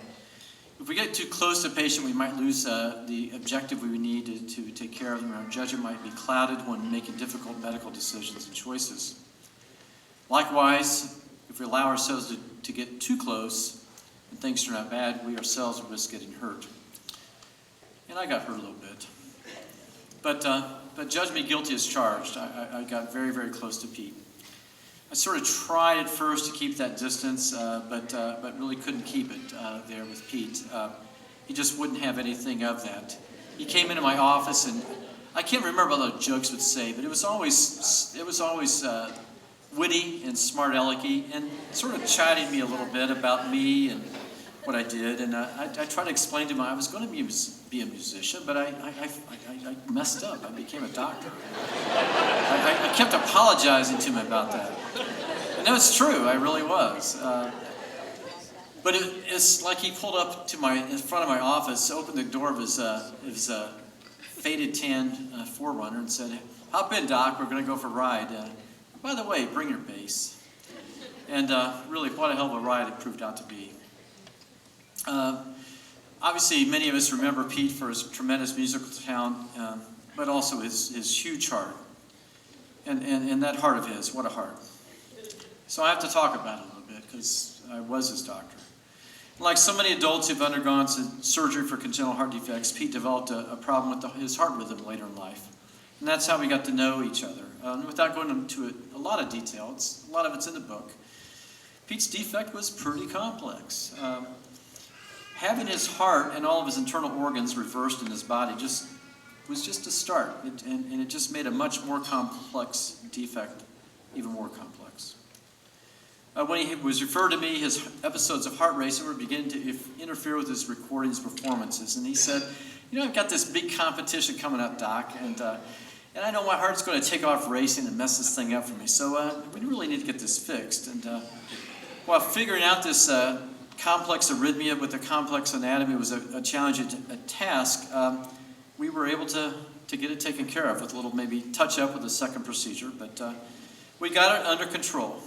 If we get too close to a patient, we might lose the objective we need to take care of them. Our judgment might be clouded when making difficult medical decisions and choices. Likewise, if we allow ourselves to get too close and things turn out bad, we ourselves risk getting hurt. And I got hurt a little bit. But judge me guilty as charged. I got very, very close to Pete. I sort of tried at first to keep that distance, but really couldn't keep it there with Pete. He just wouldn't have anything of that. He came into my office, and I can't remember what the jokes would say, but it was always witty and smart alecky, and sort of chiding me a little bit about me and what I did. And I tried to explain to him I was going to be a musician, but I messed up. I became a doctor. I kept apologizing to him about that. And that was true. I really was. But it's like he pulled up to in front of my office, opened the door of his faded tan 4Runner and said, "Hop in, Doc. We're going to go for a ride. By the way, bring your bass." And really, what a hell of a ride it proved out to be. Obviously, many of us remember Pete for his tremendous musical talent, but also his huge heart. And that heart of his, what a heart. So I have to talk about it a little bit, because I was his doctor. Like so many adults who've undergone surgery for congenital heart defects, Pete developed a problem with his heart rhythm later in life. And that's how we got to know each other. Without going into a lot of detail, a lot of it's in the book, Pete's defect was pretty complex. Having his heart and all of his internal organs reversed in his body was just a start, and it just made a much more complex defect even more complex. When he was referred to me, his episodes of heart racing were beginning to interfere with his recordings performances, and he said, "I've got this big competition coming up, Doc, and I know my heart's going to take off racing and mess this thing up for me, so we really need to get this fixed." And while figuring out this complex arrhythmia with a complex anatomy was a challenging task, we were able to get it taken care of with a little maybe touch up with a second procedure, but we got it under control.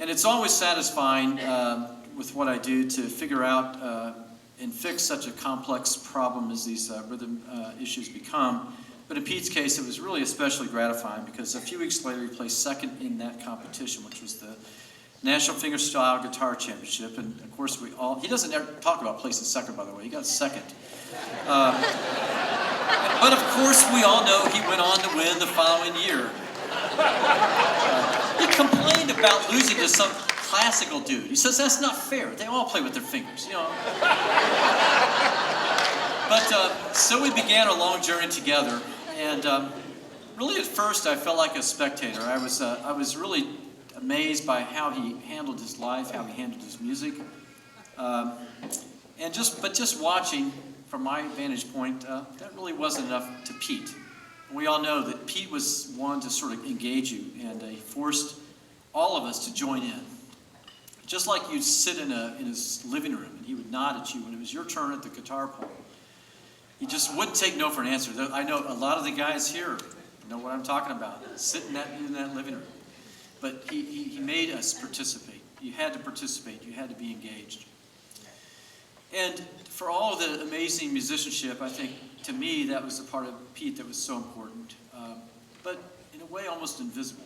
And it's always satisfying with what I do to figure out and fix such a complex problem as these rhythm issues become. But in Pete's case, it was really especially gratifying, because a few weeks later he placed second in that competition, which was the National Fingerstyle Guitar Championship. And of course he doesn't ever talk about placing second, by the way. He got second. But of course we all know he went on to win the following year. He complained about losing to some classical dude. He says, "That's not fair. They all play with their fingers, But so we began a long journey together, and really at first I felt like a spectator. I was really amazed by how he handled his life, how he handled his music, but just watching from my vantage point, that really wasn't enough to Pete. We all know that Pete was one to sort of engage you, and he forced all of us to join in. Just like you'd sit in his living room, and he would nod at you when it was your turn at the guitar pole. He just wouldn't take no for an answer. I know a lot of the guys here know what I'm talking about, sitting in that living room. But he made us participate. You had to participate. You had to be engaged. And for all of the amazing musicianship, I think, to me, that was the part of Pete that was so important. But in a way, almost invisible.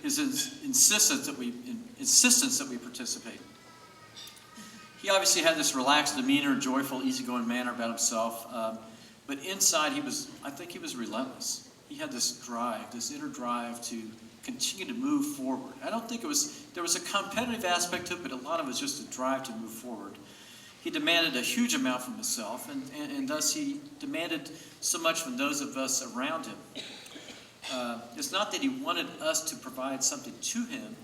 His insistence that we participate. He obviously had this relaxed demeanor, joyful, easygoing manner about himself. But inside, I think he was relentless. He had this drive, this inner drive to continue to move forward. I don't think there was a competitive aspect to it, but a lot of it was just a drive to move forward. He demanded a huge amount from himself, and thus he demanded so much from those of us around him. It's not that he wanted us to provide something to him,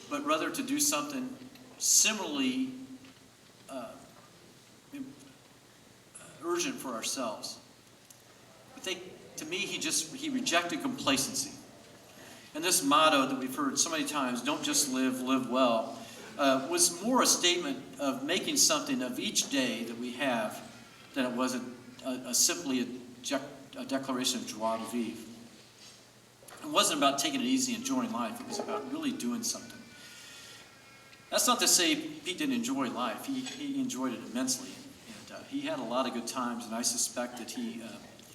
but rather to do something similarly urgent for ourselves. I think, to me, he rejected complacency. And this motto that we've heard so many times, don't just live, live well, was more a statement of making something of each day that we have than it was simply a declaration of joie de vivre. It wasn't about taking it easy and enjoying life. It was about really doing something. That's not to say Pete didn't enjoy life. He enjoyed it immensely. And he had a lot of good times, and I suspect that he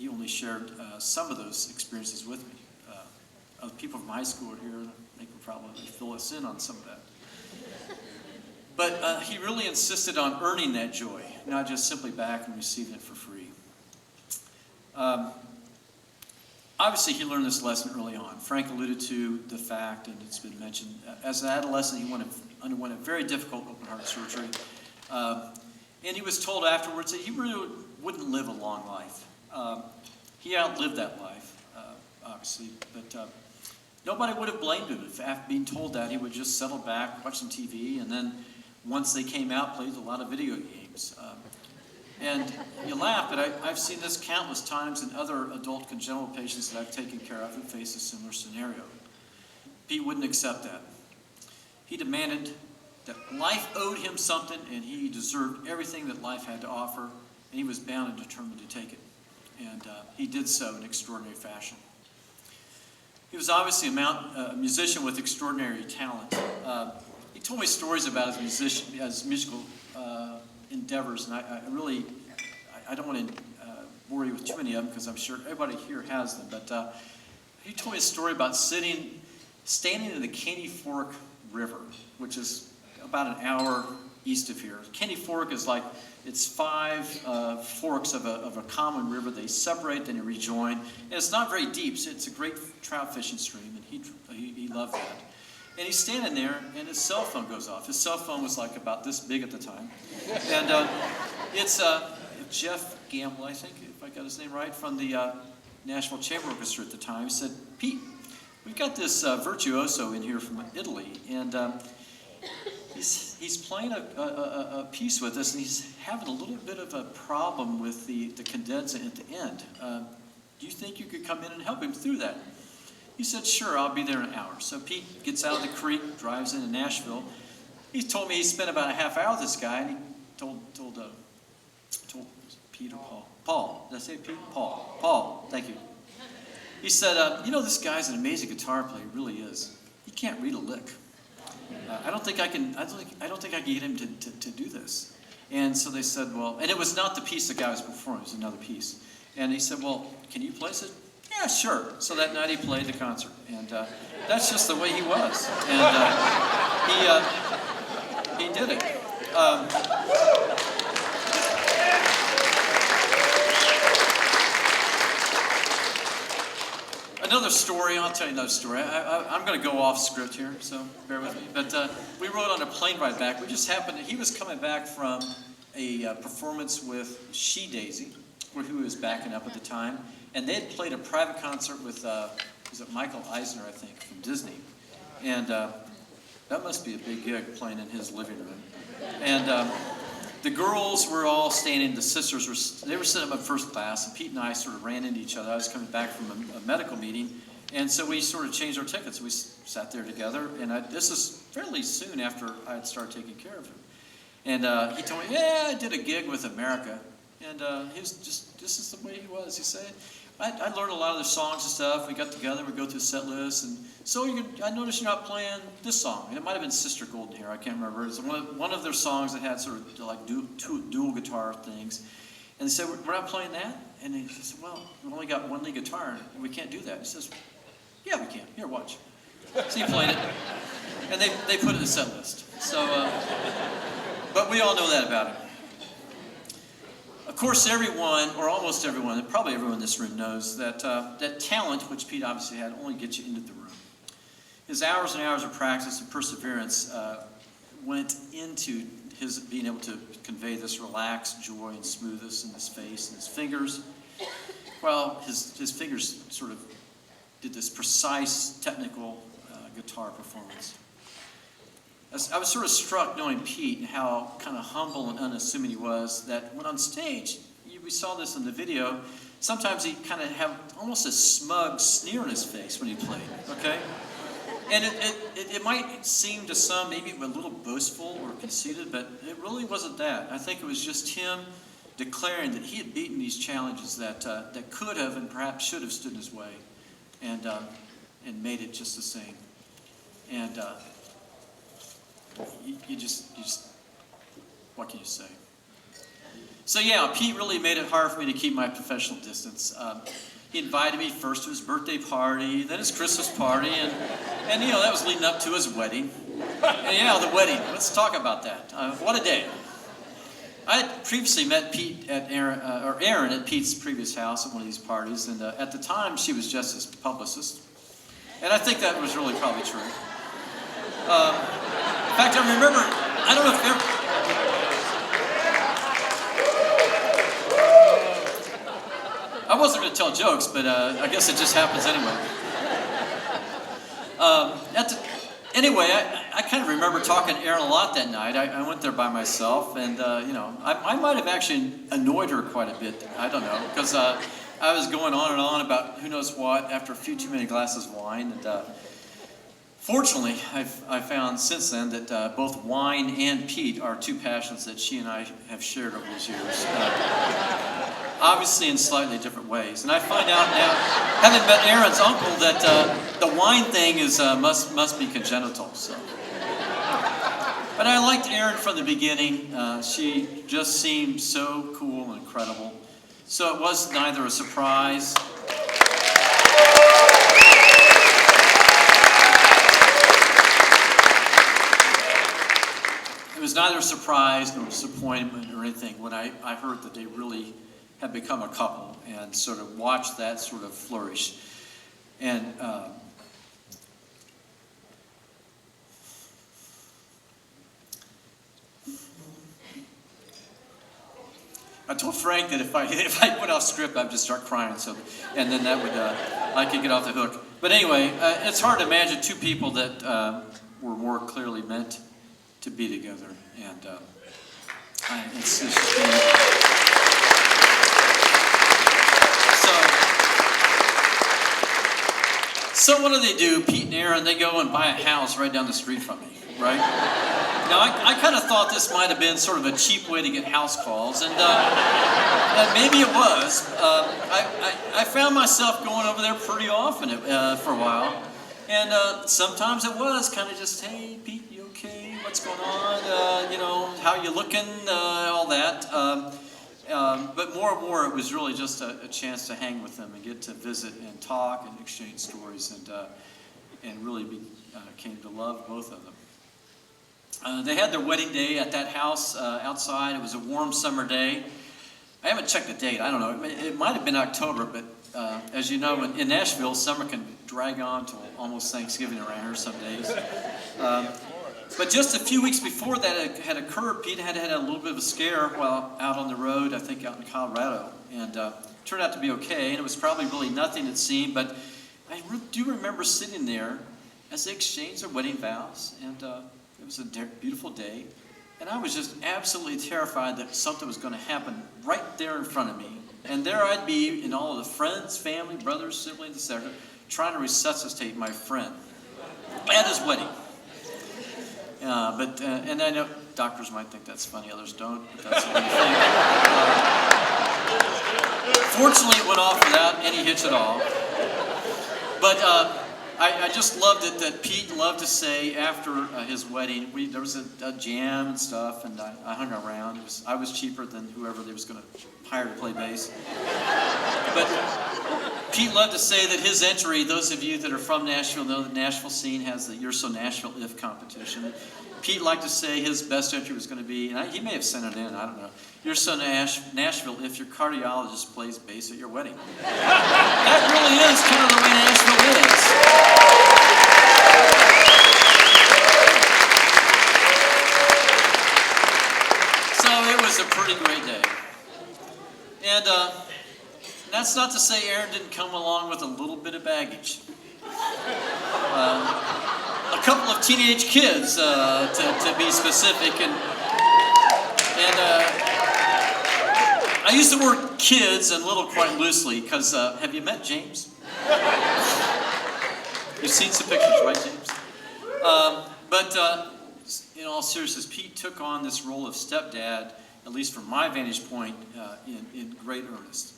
only shared some of those experiences with me. People from high school are here. They can probably fill us in on some of that. But he really insisted on earning that joy, not just simply back and receiving it for free. Obviously, he learned this lesson early on. Frank alluded to the fact, and it's been mentioned, as an adolescent, he underwent a very difficult open heart surgery. And he was told afterwards that he really wouldn't live a long life. He outlived that life, obviously, but nobody would have blamed him if after being told that he would just settle back, watch some TV, and then once they came out, played a lot of video games. And you laugh, but I've seen this countless times in other adult congenital patients that I've taken care of who face a similar scenario. Pete wouldn't accept that. He demanded that life owed him something, and he deserved everything that life had to offer, and he was bound and determined to take it. And he did so in extraordinary fashion. He was obviously a musician with extraordinary talent. He told me stories about his musical endeavors, and I don't want to bore you with too many of them because I'm sure everybody here has them. But he told me a story about standing in the Caney Fork River, which is about an hour east of here. Caney Fork is it's 5 forks of a common river. They separate, then they rejoin, and it's not very deep. So it's a great trout fishing stream, and he loved that. And he's standing there, and his cell phone goes off. His cell phone was about this big at the time, and it's Jeff Gamble, I think, if I got his name right, from the Nashville Chamber Orchestra at the time. He said, "Pete, we've got this virtuoso in here from Italy, and he's playing a piece with us, and he's having a little bit of a problem with the cadenza at the end. Do you think you could come in and help him through that?" He said, "Sure, I'll be there in an hour." So Pete gets out of the creek, drives into Nashville. He told me he spent about a half hour with this guy, and he told Pete or Paul. Paul, did I say Pete? Paul, thank you. He said, this guy's an amazing guitar player, he really is. He can't read a lick. I don't think I can get him to do this. And so they said, well, and it was not the piece the guy was performing, it was another piece. And he said, well, can you play it? Yeah, sure. So that night he played the concert, and that's just the way he was. And he did it. Another story, I'll tell you another story. I'm going to go off script here, so bear with me. But we rode on a plane ride back. We just happened, he was coming back from a performance with She Daisy, who was backing up at the time. And they had played a private concert with, was it Michael Eisner, I think, from Disney. And that must be a big gig, playing in his living room. And the girls were all standing, the sisters they were sitting up in first class, and Pete and I sort of ran into each other. I was coming back from a medical meeting, and so we sort of changed our tickets. We sat there together, and this is fairly soon after I had started taking care of him. And he told me, yeah, I did a gig with America. And he was just, this is the way he was. He said, I learned a lot of their songs and stuff. We got together, we go through set lists. And so I noticed you're not playing this song. And it might have been Sister Golden Hair, I can't remember. It's one of their songs that had sort of like dual guitar things. And they said, we're not playing that? And he said, well, we've only got one lead guitar, and we can't do that. He says, yeah, we can. Here, watch. So he played it. And they put it in the set list. So, but we all know that about him. Of course, everyone, or almost everyone, and probably everyone in this room knows that that talent, which Pete obviously had, only gets you into the room. His hours and hours of practice and perseverance went into his being able to convey this relaxed joy and smoothness in his face and his fingers. Well, his fingers sort of did this precise, technical guitar performance. I was sort of struck knowing Pete and how kind of humble and unassuming he was, that when on stage, we saw this in the video, sometimes he'd kind of have almost a smug sneer on his face when he played, okay? And it might seem to some maybe a little boastful or conceited, but it really wasn't that. I think it was just him declaring that he had beaten these challenges that could have and perhaps should have stood in his way, and made it just the same. And you just, what can you say? So yeah, Pete really made it hard for me to keep my professional distance. He invited me first to his birthday party, then his Christmas party, and you know, that was leading up to his wedding. And yeah, the wedding, let's talk about that. What a day. I had previously met Pete at Erin at Pete's previous house at one of these parties, and at the time she was just his publicist. And I think that was really probably true. In fact, I remember, I don't know if I wasn't going to tell jokes, but I guess it just happens anyway. Anyway, I kind of remember talking to Erin a lot that night. I went there by myself, and you know, I might have actually annoyed her quite a bit. I don't know, because I was going on and on about who knows what after a few too many glasses of wine. And fortunately, I've found since then that both wine and Pete are two passions that she and I have shared over these years. Obviously in slightly different ways. And I find out now, having met Erin's uncle, that the wine thing is must be congenital. So. But I liked Erin from the beginning. She just seemed so cool and incredible. So it was neither a surprise. It was neither a surprise nor disappointment or anything when I heard that they really had become a couple, and sort of watched that sort of flourish. And I told Frank that if I went off script, I'd just start crying. So, and then that would I could get off the hook. But anyway, it's hard to imagine two people that were more clearly meant to be together, and it's just been. So what do? Pete and Erin, they go and buy a house right down the street from me, right? Now, I kind of thought this might have been sort of a cheap way to get house calls, and maybe it was. I found myself going over there pretty often for a while, and sometimes it was kind of just, hey, Pete, you okay? What's going on? You know, how you looking? All that. But more and more, it was really just a chance to hang with them and get to visit and talk and exchange stories, and really came to love both of them. They had their wedding day at that house outside. It was a warm summer day. I haven't checked the date. I don't know. It might have been October, but as you know, in Nashville, summer can drag on till almost Thanksgiving around here some days. But just a few weeks before that had occurred, Pete had a little bit of a scare while out on the road, I think out in Colorado, and turned out to be okay, and it was probably really nothing it seemed, but I do remember sitting there as they exchanged their wedding vows, and it was a beautiful day, And I was just absolutely terrified that something was going to happen right there in front of me. And there I'd be in all of the friends, family, brothers, siblings, etc., trying to resuscitate my friend at his wedding. And I know doctors might think that's funny, others don't, but that's what I think. Fortunately, it went off without any hitch at all. But I just loved it that Pete loved to say after his wedding, there was a jam and stuff, and I hung around. I was cheaper than whoever they was going to hire to play bass. But Pete loved to say that his entry, those of you that are from Nashville know the Nashville scene has the You're So Nashville If competition. Pete liked to say his best entry was going to be, and he may have sent it in, I don't know, You're So Nashville if your cardiologist plays bass at your wedding. That really is kind of the way Nashville is. So it was a pretty great day. And that's not to say Aaron didn't come along with a little bit of baggage. A couple of teenage kids, to be specific, and I use the word kids and little quite loosely because have you met James? You've seen some pictures, right, James? But in all seriousness, Pete took on this role of stepdad, at least from my vantage point, in great earnest.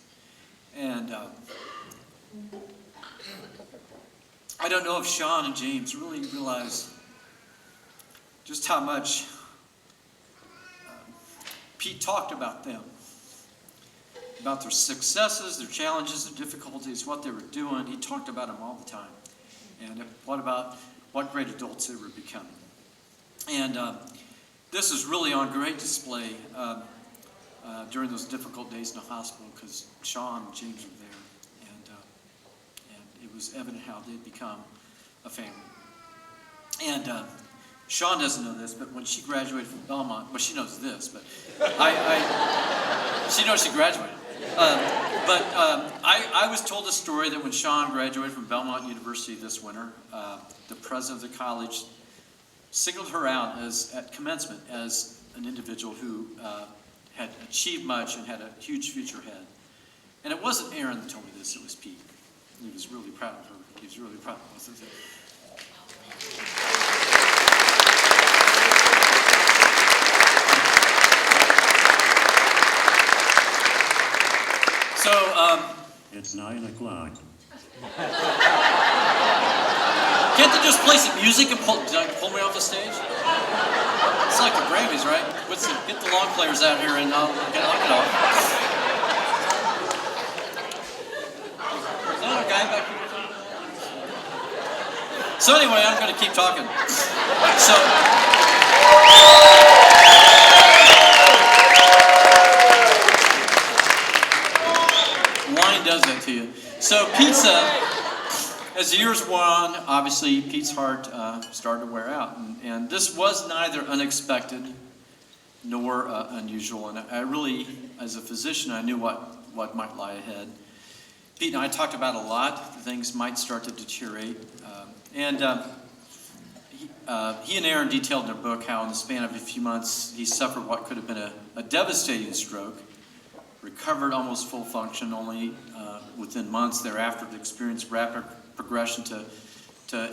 And I don't know if Sean and James really realize just how much Pete talked about them, about their successes, their challenges, their difficulties, what they were doing. He talked about them all the time. And what great adults they were becoming. And this is really on great display during those difficult days in the hospital because Sean and James were there. And it was evident how they'd become a family. And Sean doesn't know this, but when she graduated from Belmont, well, she knows this, but she knows she graduated. I was told a story that when Sean graduated from Belmont University this winter, the president of the college singled her out at commencement as an individual who had achieved much and had a huge future ahead. And it wasn't Aaron that told me this, it was Pete. He was really proud of her. He was really proud of us. So, it's 9 o'clock. Can't they just play some music and pull me off the stage? It's like the Grammys, right? Get the long players out here and I'll get off. Is that a guy back here? So anyway, I'm going to keep talking. So. Wine does that to you. So pizza, as the years went on, obviously Pete's heart started to wear out. And this was neither unexpected nor unusual. And I really, as a physician, I knew what might lie ahead. Pete and I talked about a lot. Things might start to deteriorate. He and Aaron detailed in their book how in the span of a few months he suffered what could have been a devastating stroke, recovered almost full function, only within months thereafter to experience rapid progression to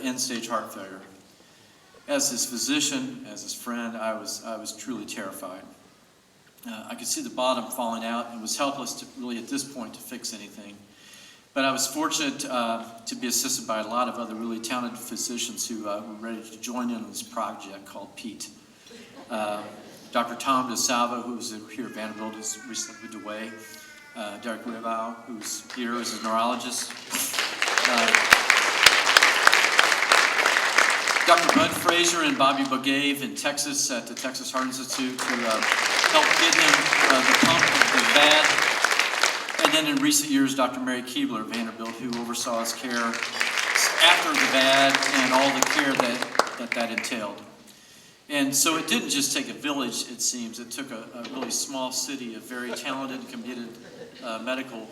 end-stage heart failure. As his physician, as his friend, I was truly terrified. I could see the bottom falling out and was helpless to really at this point to fix anything. But I was fortunate to be assisted by a lot of other really talented physicians who were ready to join in on this project called Pete. Dr. Tom DeSalvo, who's here at Vanderbilt, has recently moved away. Derek Ribau, who's here as a neurologist. Dr. Bud Frazier and Bobby Bogave in Texas at the Texas Heart Institute to help get him the pump of the VAD. And then in recent years, Dr. Mary Keebler at Vanderbilt, who oversaw his care after the VAD and all the care that entailed. And so it didn't just take a village, it seems. It took a really small city of very talented and committed medical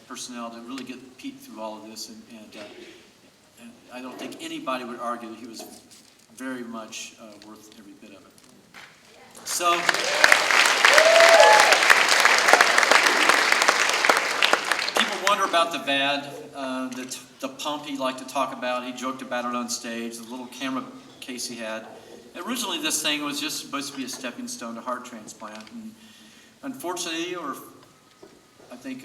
personnel to really get Pete through all of this. And I don't think anybody would argue that he was very much worth every bit of it. So, people wonder about the VAD, the pump he liked to talk about. He joked about it on stage, the little camera case he had. Originally, this thing was just supposed to be a stepping stone to heart transplant. And unfortunately, or I think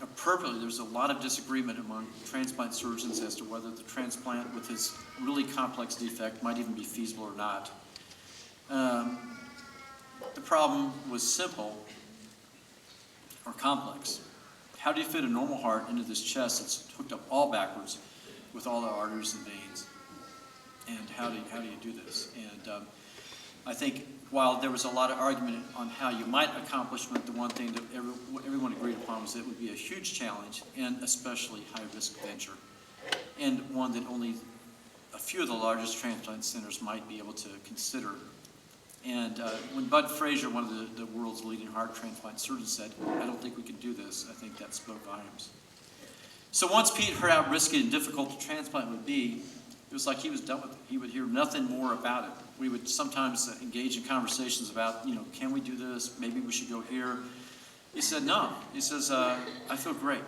appropriately, there's a lot of disagreement among transplant surgeons as to whether the transplant with this really complex defect might even be feasible or not. The problem was simple or complex. How do you fit a normal heart into this chest that's hooked up all backwards with all the arteries and veins? And how do you do this? And I think while there was a lot of argument on how you might accomplish it, the one thing that everyone agreed upon was that it would be a huge challenge and especially high-risk venture, and one that only a few of the largest transplant centers might be able to consider. And when Bud Frazier, one of the world's leading heart transplant surgeons, said, "I don't think we can do this," I think that spoke volumes. So once Pete heard how risky and difficult the transplant would be, it was like he was done with it. He would hear nothing more about it. We would sometimes engage in conversations about, can we do this? Maybe we should go here. He said, no. He says, I feel great.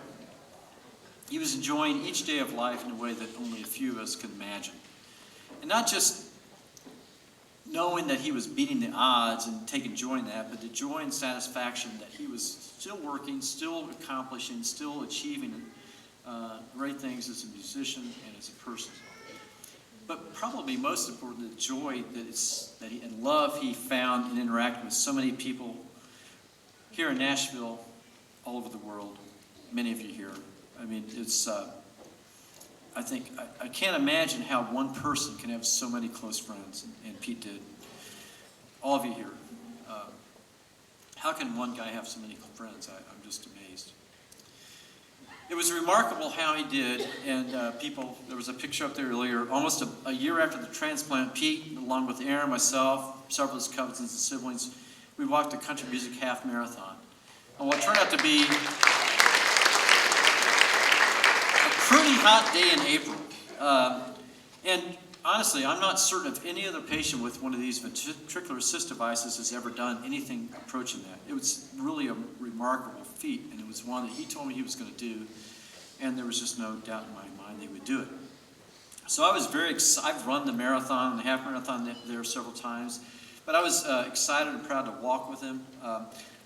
He was enjoying each day of life in a way that only a few of us can imagine. And not just knowing that he was beating the odds and taking joy in that, but the joy and satisfaction that he was still working, still accomplishing, still achieving great things as a musician and as a person. But probably most important, the joy and love he found in interacting with so many people here in Nashville, all over the world, many of you here. I mean, it's, I can't imagine how one person can have so many close friends, and Pete did. All of you here. How can one guy have so many friends? I'm just amazed. It was remarkable how he did, and there was a picture up there earlier, almost a year after the transplant, Pete, along with Aaron, myself, several of his cousins and siblings, we walked a country music half marathon. And what turned out to be a pretty hot day in April. And honestly, I'm not certain if any other patient with one of these ventricular assist devices has ever done anything approaching that. It was really a remarkable feat, and it was one that he told me he was going to do, and there was just no doubt in my mind they would do it. So I was very excited. I've run the marathon, the half marathon there several times, but I was excited and proud to walk with him.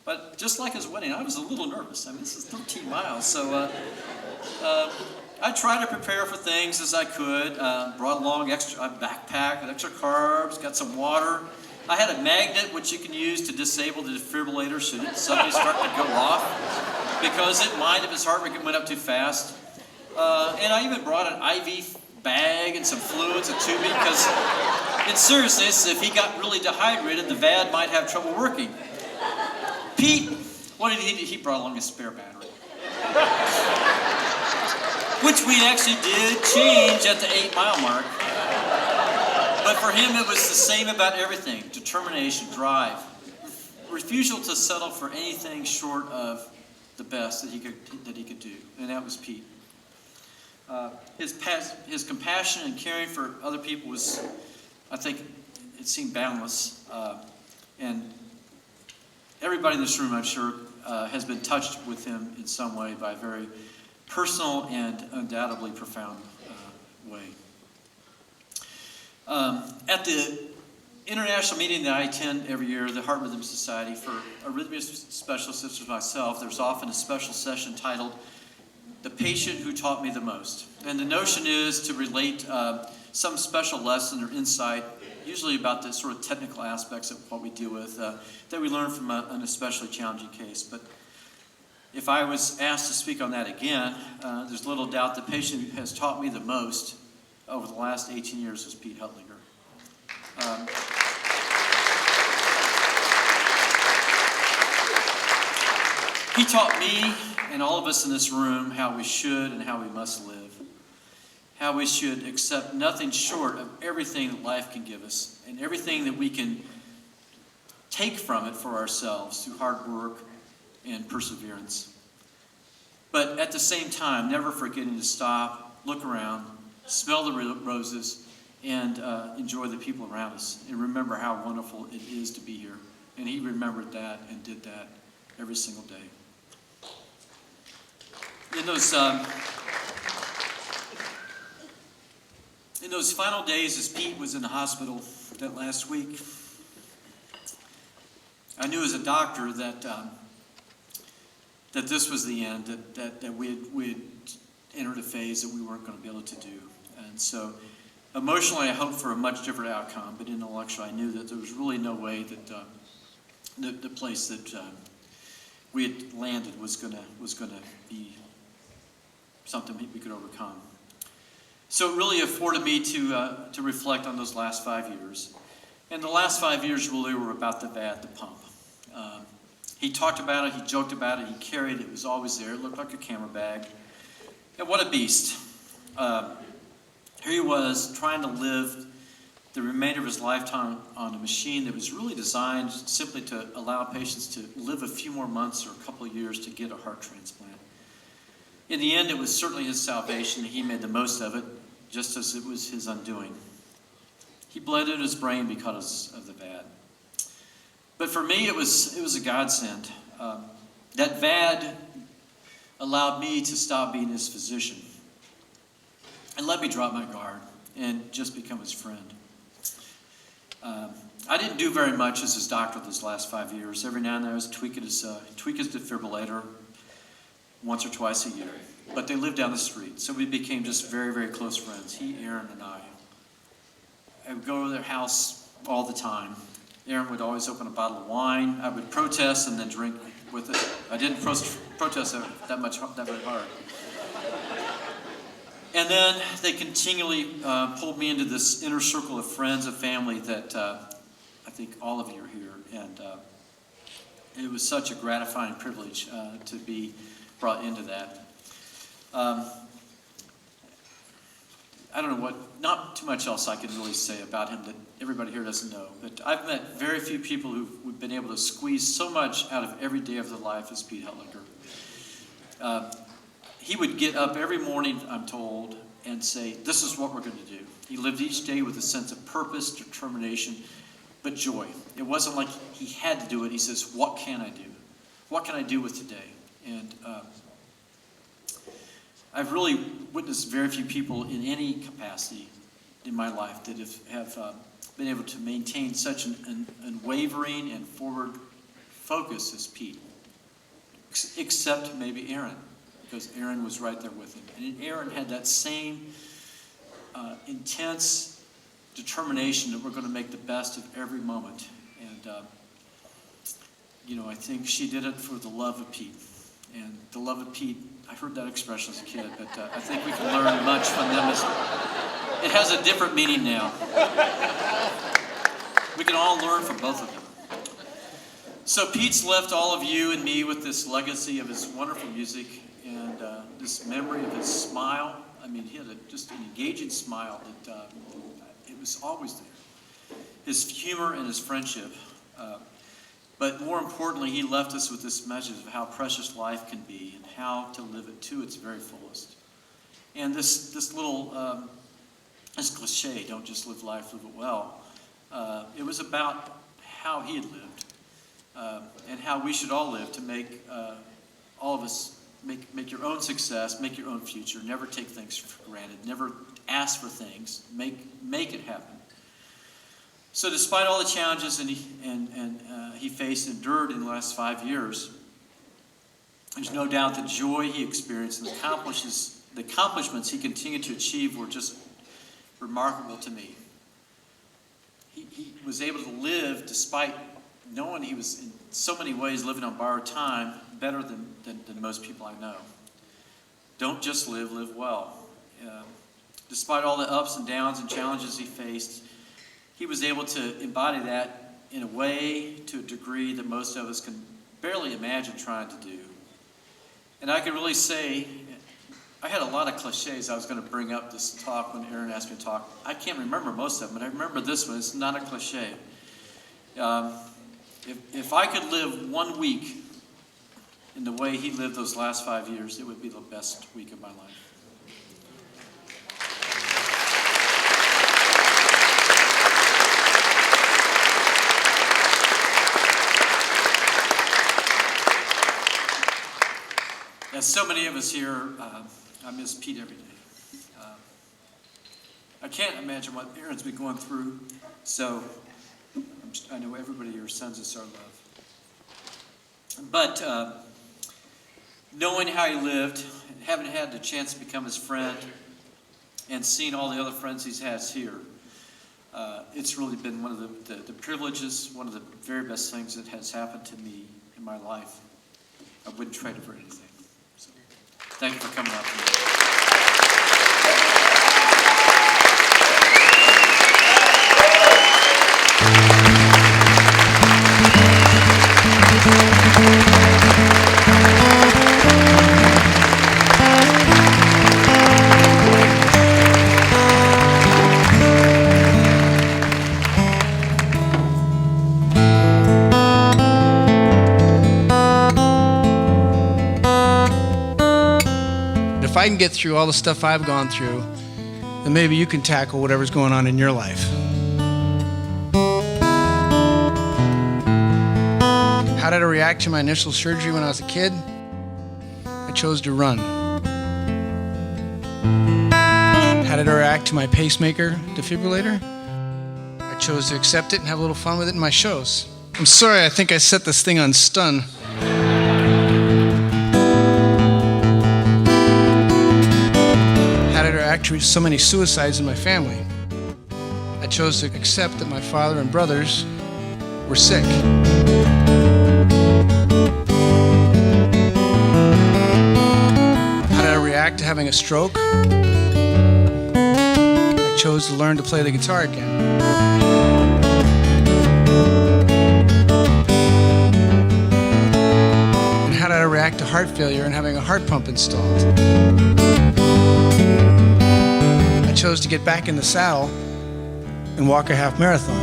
But just like his wedding, I was a little nervous. I mean, this is 13 miles, so I tried to prepare for things as I could. Brought along a backpack with extra carbs, got some water. I had a magnet which you can use to disable the defibrillator should it suddenly start to go off, because it might if his heart rate went up too fast. And I even brought an IV bag and some fluids, a tubing, because in seriousness, if he got really dehydrated, the VAD might have trouble working. Pete, what did he do? He brought along a spare battery, which we actually did change at the 8-mile mark. But for him, it was the same about everything: determination, drive, refusal to settle for anything short of the best that he could do, and that was Pete. His compassion and caring for other people was, I think, it seemed boundless, and everybody in this room, I'm sure, has been touched with him in some way by a very personal and undoubtedly profound way. At the international meeting that I attend every year, the Heart Rhythm Society, for arrhythmia specialists such as myself, there's often a special session titled "The Patient Who Taught Me the Most." And the notion is to relate some special lesson or insight, usually about the sort of technical aspects of what we deal with, that we learn from an especially challenging case. But if I was asked to speak on that again, there's little doubt the patient who has taught me the most over the last 18 years is Pete Huttlinger. He taught me and all of us in this room how we should and how we must live, how we should accept nothing short of everything that life can give us and everything that we can take from it for ourselves through hard work and perseverance. But at the same time, never forgetting to stop, look around, smell the roses, and enjoy the people around us, and remember how wonderful it is to be here And he remembered that and did that every single day. In those final days as Pete was in the hospital that last week, I knew as a doctor that this was the end, that we had entered a phase that we weren't going to be able to do. And so emotionally, I hoped for a much different outcome, but intellectually, I knew that there was really no way that the place that we had landed was going to be something we could overcome. So it really afforded me to reflect on those last 5 years. And the last 5 years really were about the VAD, the pump. He talked about it, he joked about it, he carried it, it was always there. It looked like a camera bag. And what a beast. Here he was trying to live the remainder of his lifetime on a machine that was really designed simply to allow patients to live a few more months or a couple of years to get a heart transplant. In the end, it was certainly his salvation. He made the most of it, just as it was his undoing. He bled in his brain because of the VAD. But for me, it was a godsend. That VAD allowed me to stop being his physician and let me drop my guard and just become his friend. I didn't do very much as his doctor those last 5 years. Every now and then I was tweak his defibrillator once or twice a year. But they lived down the street, so we became just very, very close friends, he, Aaron, and I. I would go to their house all the time. Aaron would always open a bottle of wine. I would protest and then drink with it. I didn't protest that very hard. And then they continually pulled me into this inner circle of friends and family that I think all of you are here. And it was such a gratifying privilege to be brought into that. I don't know not too much else I can really say about him that everybody here doesn't know. But I've met very few people who've been able to squeeze so much out of every day of their life as Pete Huttlinger. He would get up every morning, I'm told, and say, this is what we're going to do. He lived each day with a sense of purpose, determination, but joy. It wasn't like he had to do it. He says, what can I do? What can I do with today? And I've really witnessed very few people in any capacity in my life that have been able to maintain such an unwavering and forward focus as Pete, except maybe Aaron, because Aaron was right there with him. And Aaron had that same intense determination that we're going to make the best of every moment. And, I think she did it for the love of Pete. And the love of Pete, I heard that expression as a kid, but I think we can learn much from them. It has a different meaning now. We can all learn from both of them. So Pete's left all of you and me with this legacy of his wonderful music and this memory of his smile. I mean, he had just an engaging smile that it was always there. His humor and his friendship. But more importantly, he left us with this message of how precious life can be and how to live it to its very fullest. And this little, this cliche, don't just live life, live it well, it was about how he had lived and how we should all live to make all of us make your own success, make your own future, never take things for granted, never ask for things, make it happen. So despite all the challenges he faced and endured in the last 5 years, there's no doubt the joy he experienced and the accomplishments he continued to achieve were just remarkable to me. He was able to live despite knowing he was in so many ways living on borrowed time better than most people I know. Don't just live well. Despite all the ups and downs and challenges he faced, he was able to embody that in a way, to a degree that most of us can barely imagine trying to do. And I can really say, I had a lot of cliches I was going to bring up this talk when Aaron asked me to talk. I can't remember most of them, but I remember this one. It's not a cliche. If I could live 1 week in the way he lived those last 5 years, it would be the best week of my life. so many of us here, I miss Pete every day. I can't imagine what Aaron's been going through, so I know everybody here sends us our love. But knowing how he lived, having had the chance to become his friend, and seeing all the other friends he has here, it's really been one of the privileges, one of the very best things that has happened to me in my life. I wouldn't trade it for anything. So, thank you for coming out tonight. If I can get through all the stuff I've gone through, then maybe you can tackle whatever's going on in your life. How did I react to my initial surgery when I was a kid? I chose to run. How did I react to my pacemaker defibrillator? I chose to accept it and have a little fun with it in my shows. I'm sorry, I think I set this thing on stun. To so many suicides in my family. I chose to accept that my father and brothers were sick. How did I react to having a stroke? I chose to learn to play the guitar again. And how did I react to heart failure and having a heart pump installed? I chose to get back in the saddle and walk a half marathon.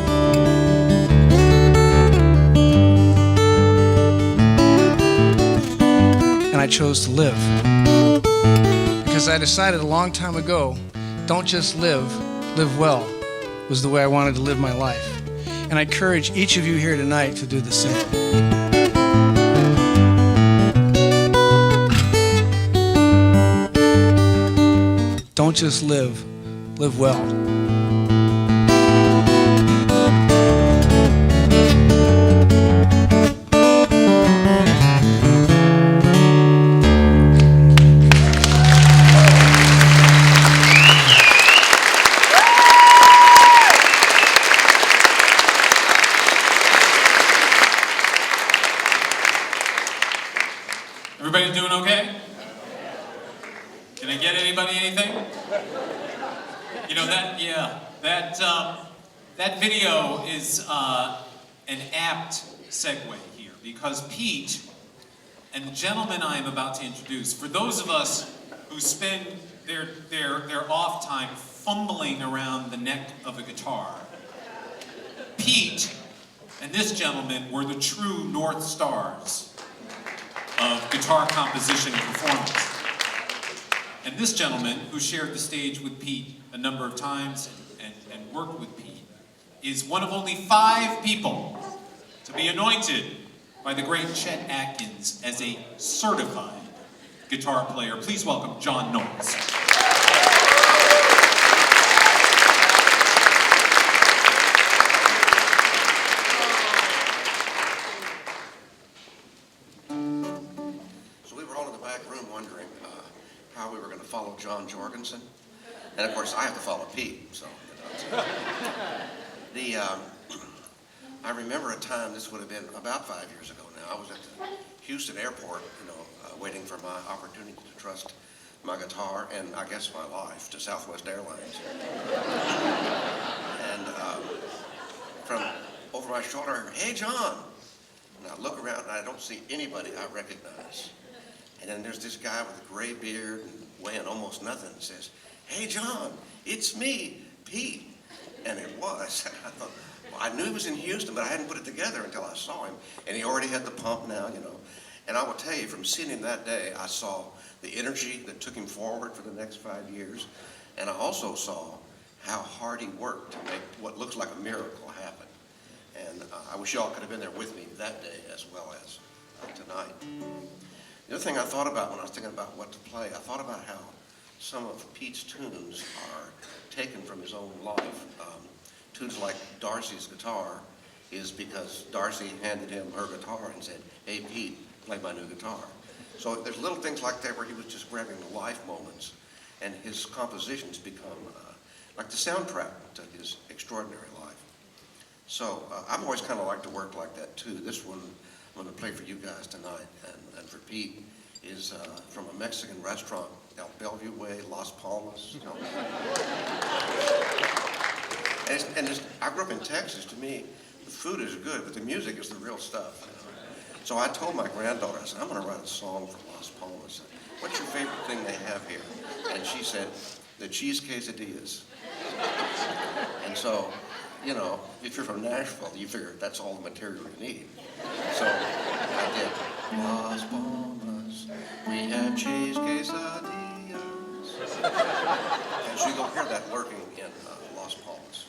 And I chose to live. Because I decided a long time ago, don't just live, live well, was the way I wanted to live my life. And I encourage each of you here tonight to do the same. Don't just live, live well. Everybody doing okay? Can I get anybody anything? You know, that video is an apt segue here, because Pete and the gentleman I am about to introduce, for those of us who spend their off time fumbling around the neck of a guitar, Pete and this gentleman were the true North Stars of guitar composition and performance. And this gentleman, who shared the stage with Pete a number of times and worked with Pete, is one of only 5 people to be anointed by the great Chet Atkins as a certified guitar player. Please welcome John Knowles. So we were all in the back room wondering how we were going to follow John Jorgenson. And of course, I have to follow Pete, so. I remember a time, this would have been about 5 years ago now, I was at the Houston airport, waiting for my opportunity to trust my guitar and I guess my life to Southwest Airlines. And from over my shoulder, I heard, "Hey, John." And I look around and I don't see anybody I recognize. And then there's this guy with a gray beard and weighing almost nothing and says, "Hey, John, it's me, Pete." And it was. I thought, well, I knew he was in Houston, but I hadn't put it together until I saw him. And he already had the pump now, And I will tell you, from seeing him that day, I saw the energy that took him forward for the next 5 years. And I also saw how hard he worked to make what looks like a miracle happen. And I wish y'all could have been there with me that day as well as tonight. The other thing I thought about when I was thinking about what to play, I thought about how some of Pete's tunes are taken from his own life. Tunes like Darcy's Guitar is because Darcy handed him her guitar and said, "Hey Pete, play my new guitar." So there's little things like that where he was just grabbing the life moments, and his compositions become like the soundtrack to his extraordinary life. So I've always kind of liked to work like that too. This one I'm going to play for you guys tonight, and for Pete, is from a Mexican restaurant, El Bellevue Way, Las Palmas. You know. I grew up in Texas. To me, the food is good, but the music is the real stuff. You know? So I told my granddaughter, I said, I'm going to write a song for Las Palmas. What's your favorite thing they have here? And she said, the cheese quesadillas. And so, you know, if you're from Nashville, you figure that's all the material you need. So I did Las Palmas, we have cheese quesadillas. And so you'll hear that lurking in Las Palmas.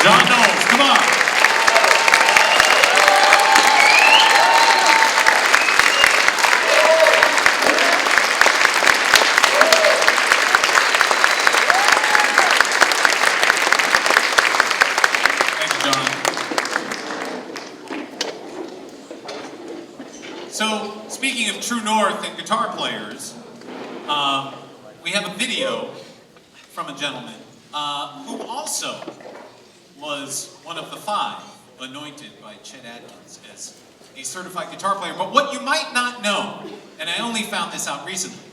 John Knowles, come on. Thanks, John. So, speaking of True North and guitar players, we have a video from a gentleman who also was one of the 5 anointed by Chet Atkins as a certified guitar player. But what you might not know, and I only found this out recently,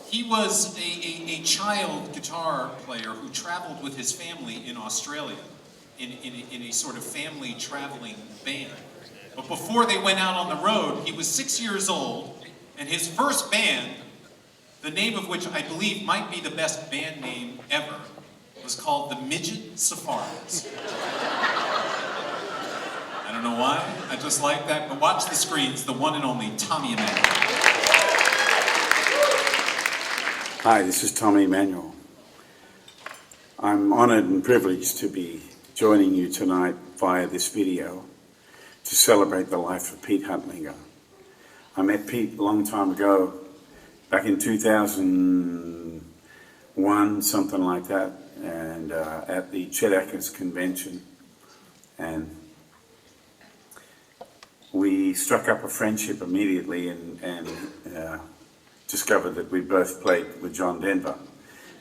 he was a child guitar player who traveled with his family in Australia in a sort of family traveling band. But before they went out on the road, he was 6 years old, and his first band, the name of which I believe might be the best band name ever, was called the Midget Safaris. I don't know why, I just like that, but watch the screens, the one and only Tommy Emmanuel. Hi, this is Tommy Emmanuel. I'm honored and privileged to be joining you tonight via this video to celebrate the life of Pete Huttlinger. I met Pete a long time ago, back in 2001, something like that, and at the Chet Atkins convention. And we struck up a friendship immediately and discovered that we both played with John Denver,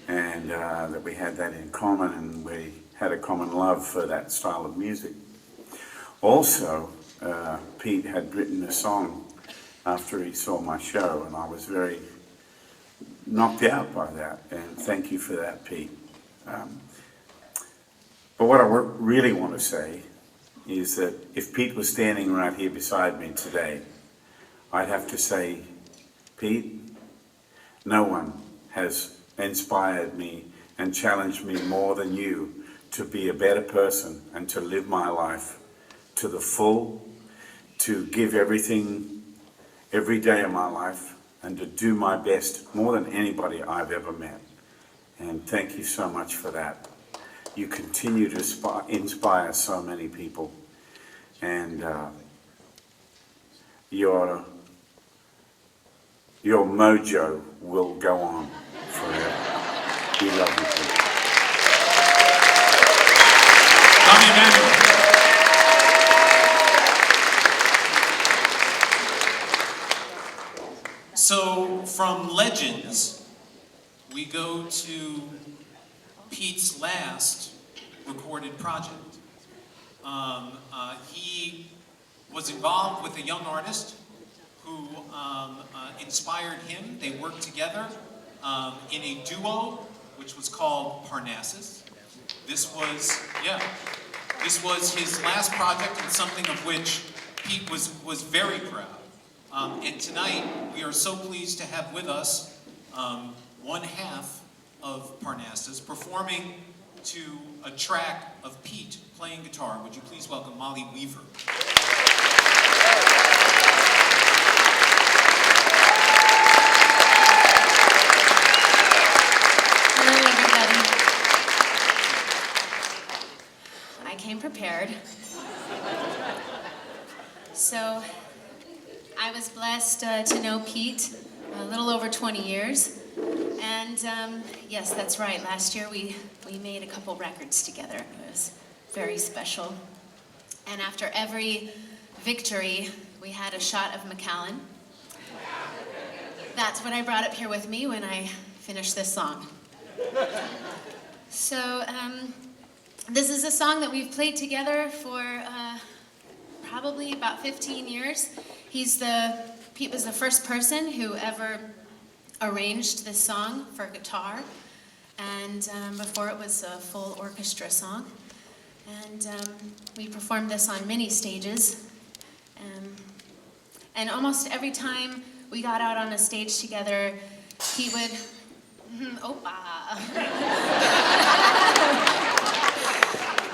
and that we had that in common, and we had a common love for that style of music. Also, Pete had written a song after he saw my show, and I was very knocked out by that, and thank you for that, Pete. But what I really want to say is that if Pete was standing right here beside me today, I'd have to say, Pete, no one has inspired me and challenged me more than you to be a better person and to live my life to the full, to give everything every day of my life, and to do my best more than anybody I've ever met. And thank you so much for that. You continue to inspire so many people, and your mojo will go on forever. We love you, Pete. Tommy Emmanuel. So from legends, we go to Pete's last recorded project. He was involved with a young artist who inspired him. They worked together in a duo, which was called Parnassus. This was his last project, and something of which Pete was very proud. And tonight, we are so pleased to have with us one half of Parnassus performing to a track of Pete playing guitar. Would you please welcome Mollie Weaver? Hello, everybody. I came prepared. So, I was blessed to know Pete a little over 20 years. And yes, that's right. Last year we made a couple records together. It was very special. And after every victory, we had a shot of Macallan. That's what I brought up here with me when I finished this song. So this is a song that we've played together for probably about 15 years. Pete was the first person who ever arranged this song for guitar, and before it was a full orchestra song. And we performed this on many stages. And almost every time we got out on a stage together, he would,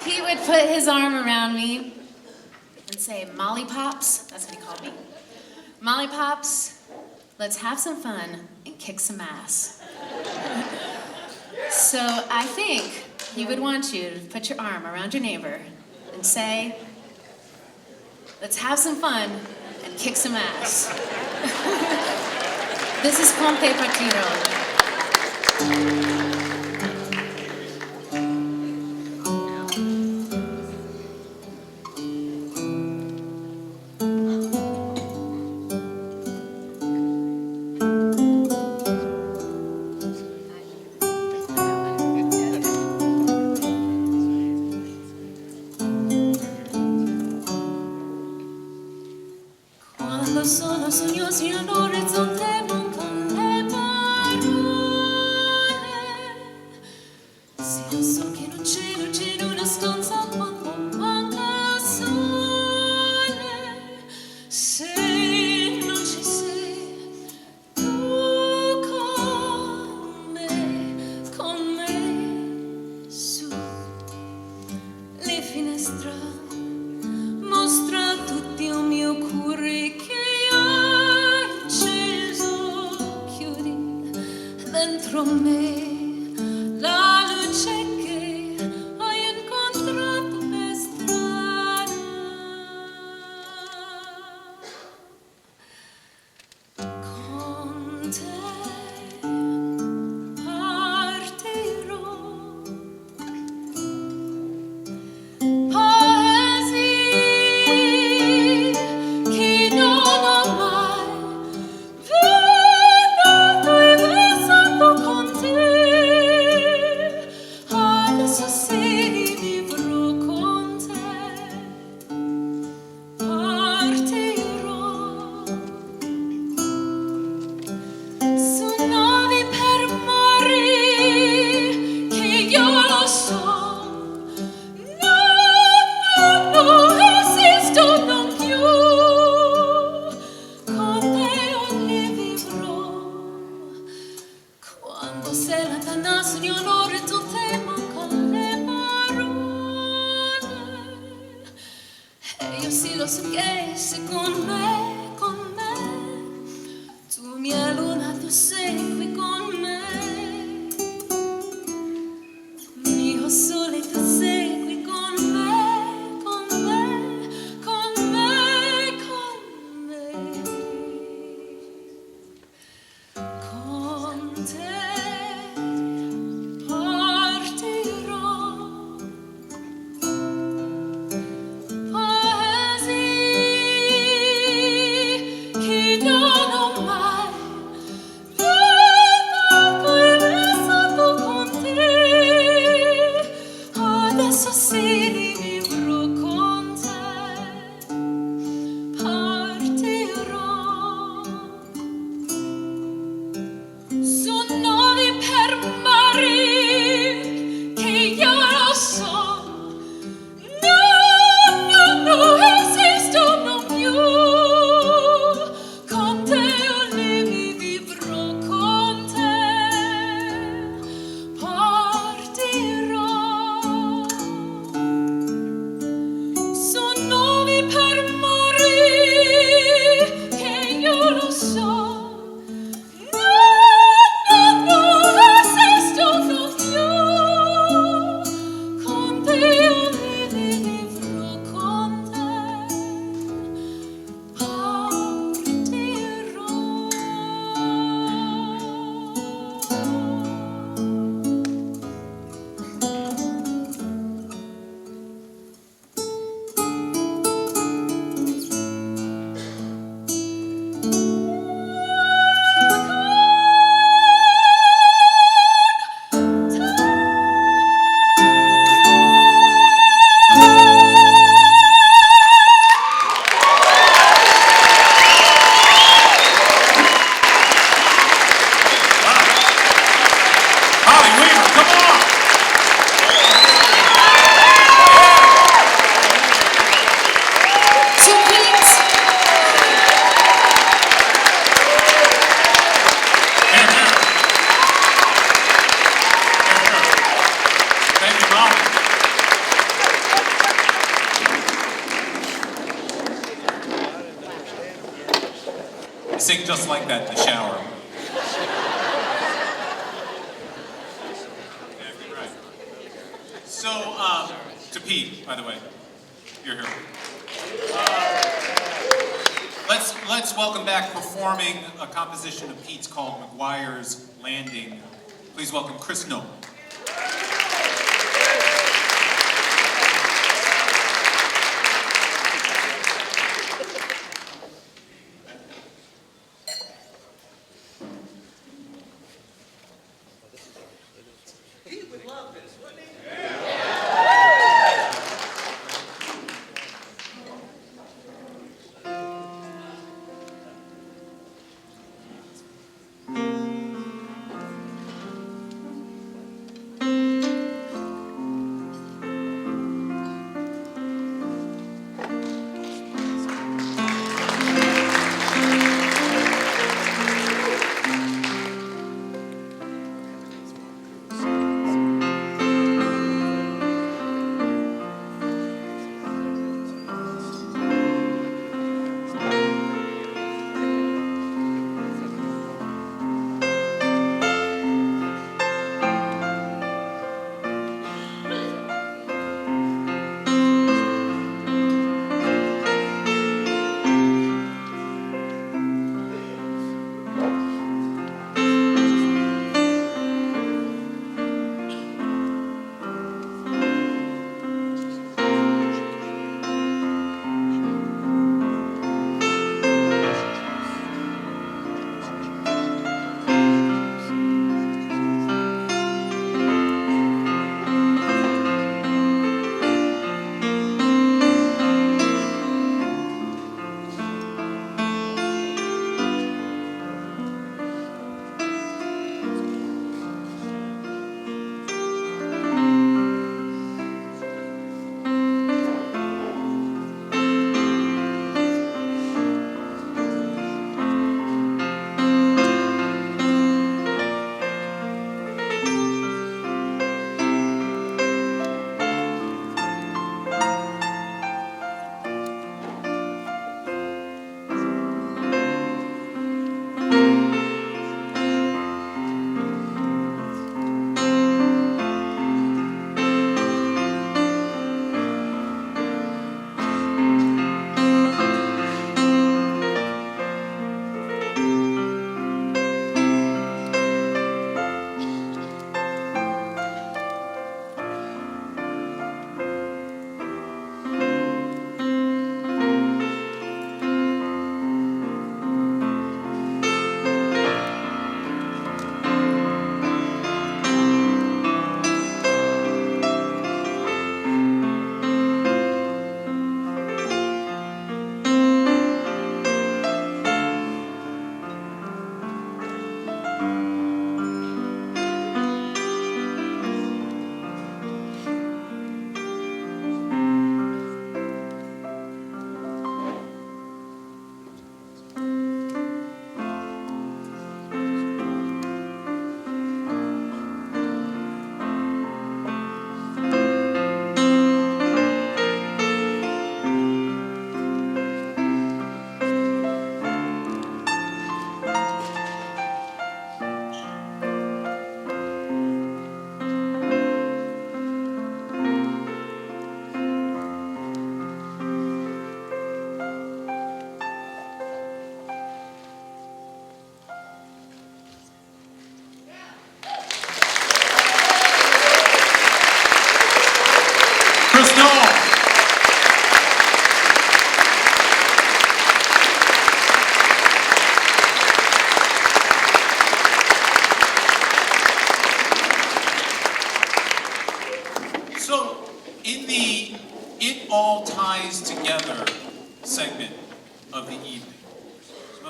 he would put his arm around me and say, "Molly Pops," that's what he called me. "Molly Pops, let's have some fun and kick some ass." So I think he would want you to put your arm around your neighbor and say, "Let's have some fun and kick some ass." This is Pompe Partito. Quando sono sognosi all'orizzonte mancano le parole, sì lo so che non c'è in una stanza quando manca sole, se non ci sei tu. dietro me la luce che hai incontrato per strada. Con te partirò. Poesie che non ho mai veduto e versato con te. Adesso sì vivrò con te. Partirò su navi per mare che io lo so. No, esistono più. Con te ogni vivrò. Quando sei lontana sogni onore tu te mancano le parole. E io sì lo so che sei con me, tu mia luna tu segui con me. Mio sole tu segui con me, con me, con me, con me. Con te partirò. Poesie che non ho mai veduto e versato con te. Adesso sì vivrò con te. Partirò su navi per mare che io lo so. No, esistono più. Con te olivi vivrò con te. Partirò su navi per mare che io lo so. No, esistono più. Con te olivi vivrò con te. Partirò. Mollie Weaver, come on! So Pete, Here, here. Thank you, Mollie. I sing just like that in the shower. Exactly right. So, to Pete, by the way, you're here. Let's welcome back performing a composition of Pete's called McGuire's Landing. Please welcome Chris Nole. Pete would love this, wouldn't he?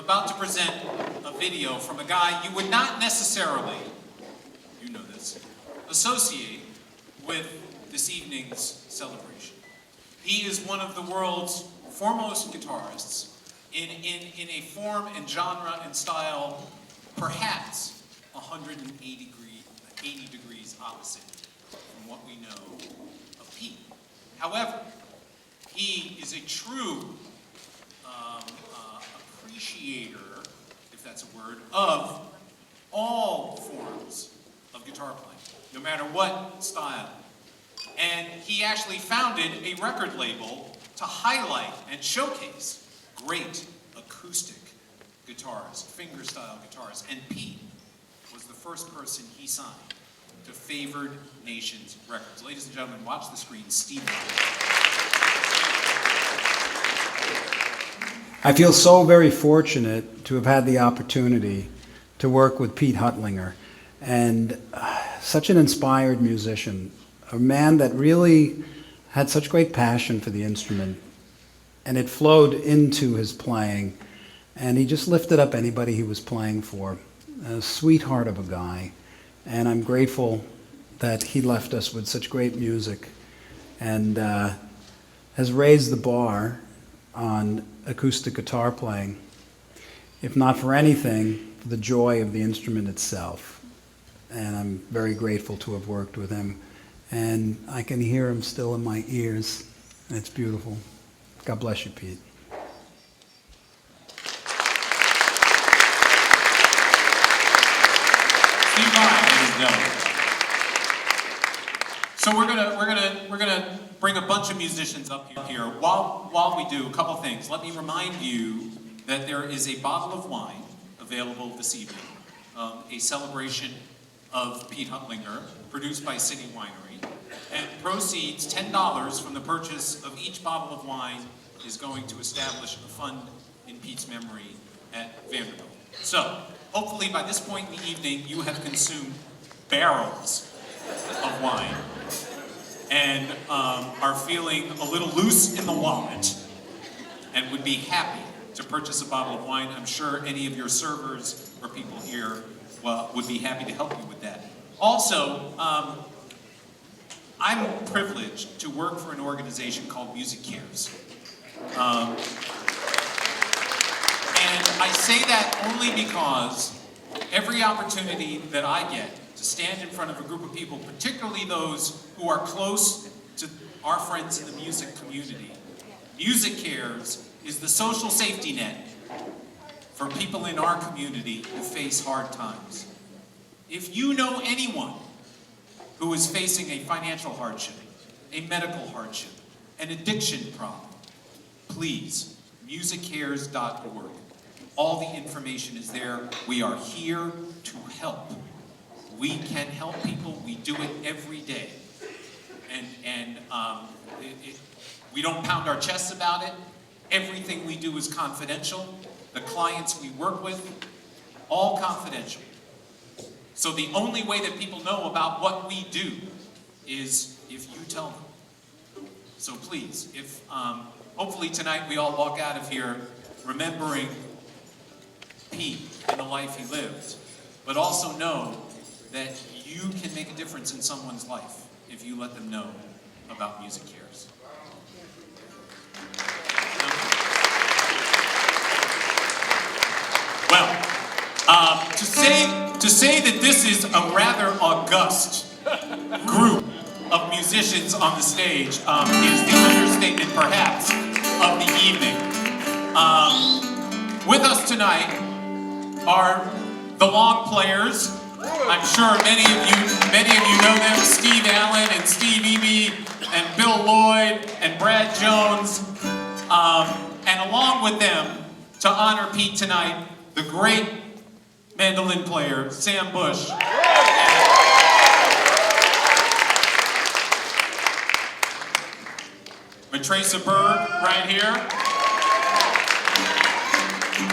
about to present a video from a guy you would not necessarily, you know this, associate with this evening's celebration. He is one of the world's foremost guitarists in a form and genre and style perhaps 180 degrees opposite from what we know of Pete. However, he is a true appreciator, if that's a word, of all forms of guitar playing, no matter what style. And he actually founded a record label to highlight and showcase great acoustic guitars, fingerstyle guitars. And Pete was the first person he signed to Favored Nations Records. Ladies and gentlemen, watch the screen, Steve. I feel so very fortunate to have had the opportunity to work with Pete Huttlinger, and such an inspired musician, a man that really had such great passion for the instrument, and it flowed into his playing, and he just lifted up anybody he was playing for. A sweetheart of a guy, and I'm grateful that he left us with such great music and has raised the bar on acoustic guitar playing, if not for anything, for the joy of the instrument itself. And I'm very grateful to have worked with him. And I can hear him still in my ears, and it's beautiful. God bless you, Pete. So we're gonna bring a bunch of musicians up here. While we do, a couple things. Let me remind you that there is a bottle of wine available this evening, a celebration of Pete Huttlinger, produced by City Winery, and proceeds $10 from the purchase of each bottle of wine is going to establish a fund in Pete's memory at Vanderbilt. So, hopefully by this point in the evening, you have consumed barrels of wine and are feeling a little loose in the wallet and would be happy to purchase a bottle of wine. I'm sure any of your servers or people here would be happy to help you with that. Also, I'm privileged to work for an organization called Music Cares. And I say that only because every opportunity that I get to stand in front of a group of people, particularly those who are close to our friends in the music community, Music Cares is the social safety net for people in our community who face hard times. If you know anyone who is facing a financial hardship, a medical hardship, an addiction problem, please, musiccares.org. All the information is there. We are here to help. We can help people. We do it every day. And we don't pound our chests about it. Everything we do is confidential. The clients we work with, all confidential. So the only way that people know about what we do is if you tell them. So please, hopefully tonight we all walk out of here remembering Pete and the life he lived, but also know that you can make a difference in someone's life if you let them know about Music Cares. Well, to say that this is a rather august group of musicians on the stage is the understatement, perhaps, of the evening. With us tonight are the long players. I'm sure many of you know them: Steve Allen and Steve Eby and Bill Lloyd and Brad Jones. And along with them, to honor Pete tonight, the great mandolin player, Sam Bush. Matraca Berg, right here.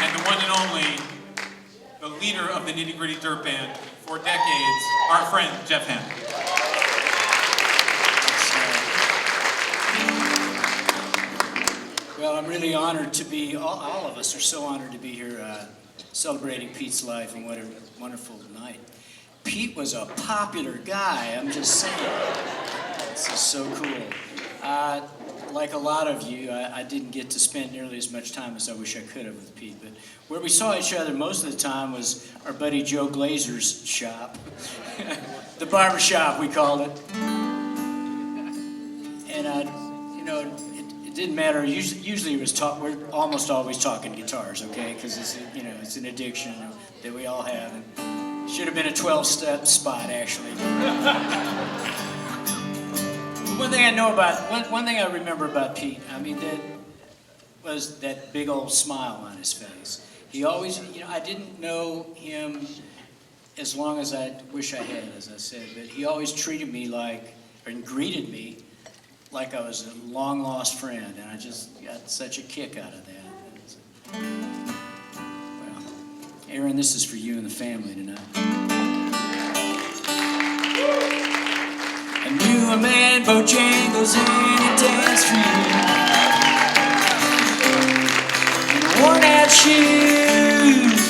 And the one and only, the leader of the Nitty Gritty Dirt Band for decades, our friend, Jeff Hanna. Well, I'm really honored to be, all of us are so honored to be here celebrating Pete's life, and what a wonderful night. Pete was a popular guy, I'm just saying. This is so cool. Like a lot of you, I didn't get to spend nearly as much time as I wish I could have with Pete, but where we saw each other most of the time was our buddy Joe Glazer's shop. The barber shop, we called it. And, you know, it didn't matter. Usually it was we're almost always talking guitars, okay? Because it's, you know, it's an addiction that we all have. And should have been a 12-step spot, actually. One thing I remember about Pete, I mean, that was that big old smile on his face. He always, you know, I didn't know him as long as I wish I had, as I said, but he always treated me like, and greeted me like I was a long-lost friend, and I just got such a kick out of that. Well, Aaron, this is for you and the family tonight. I knew a man, Bojangles, and he danced for you. And worn-out shoes,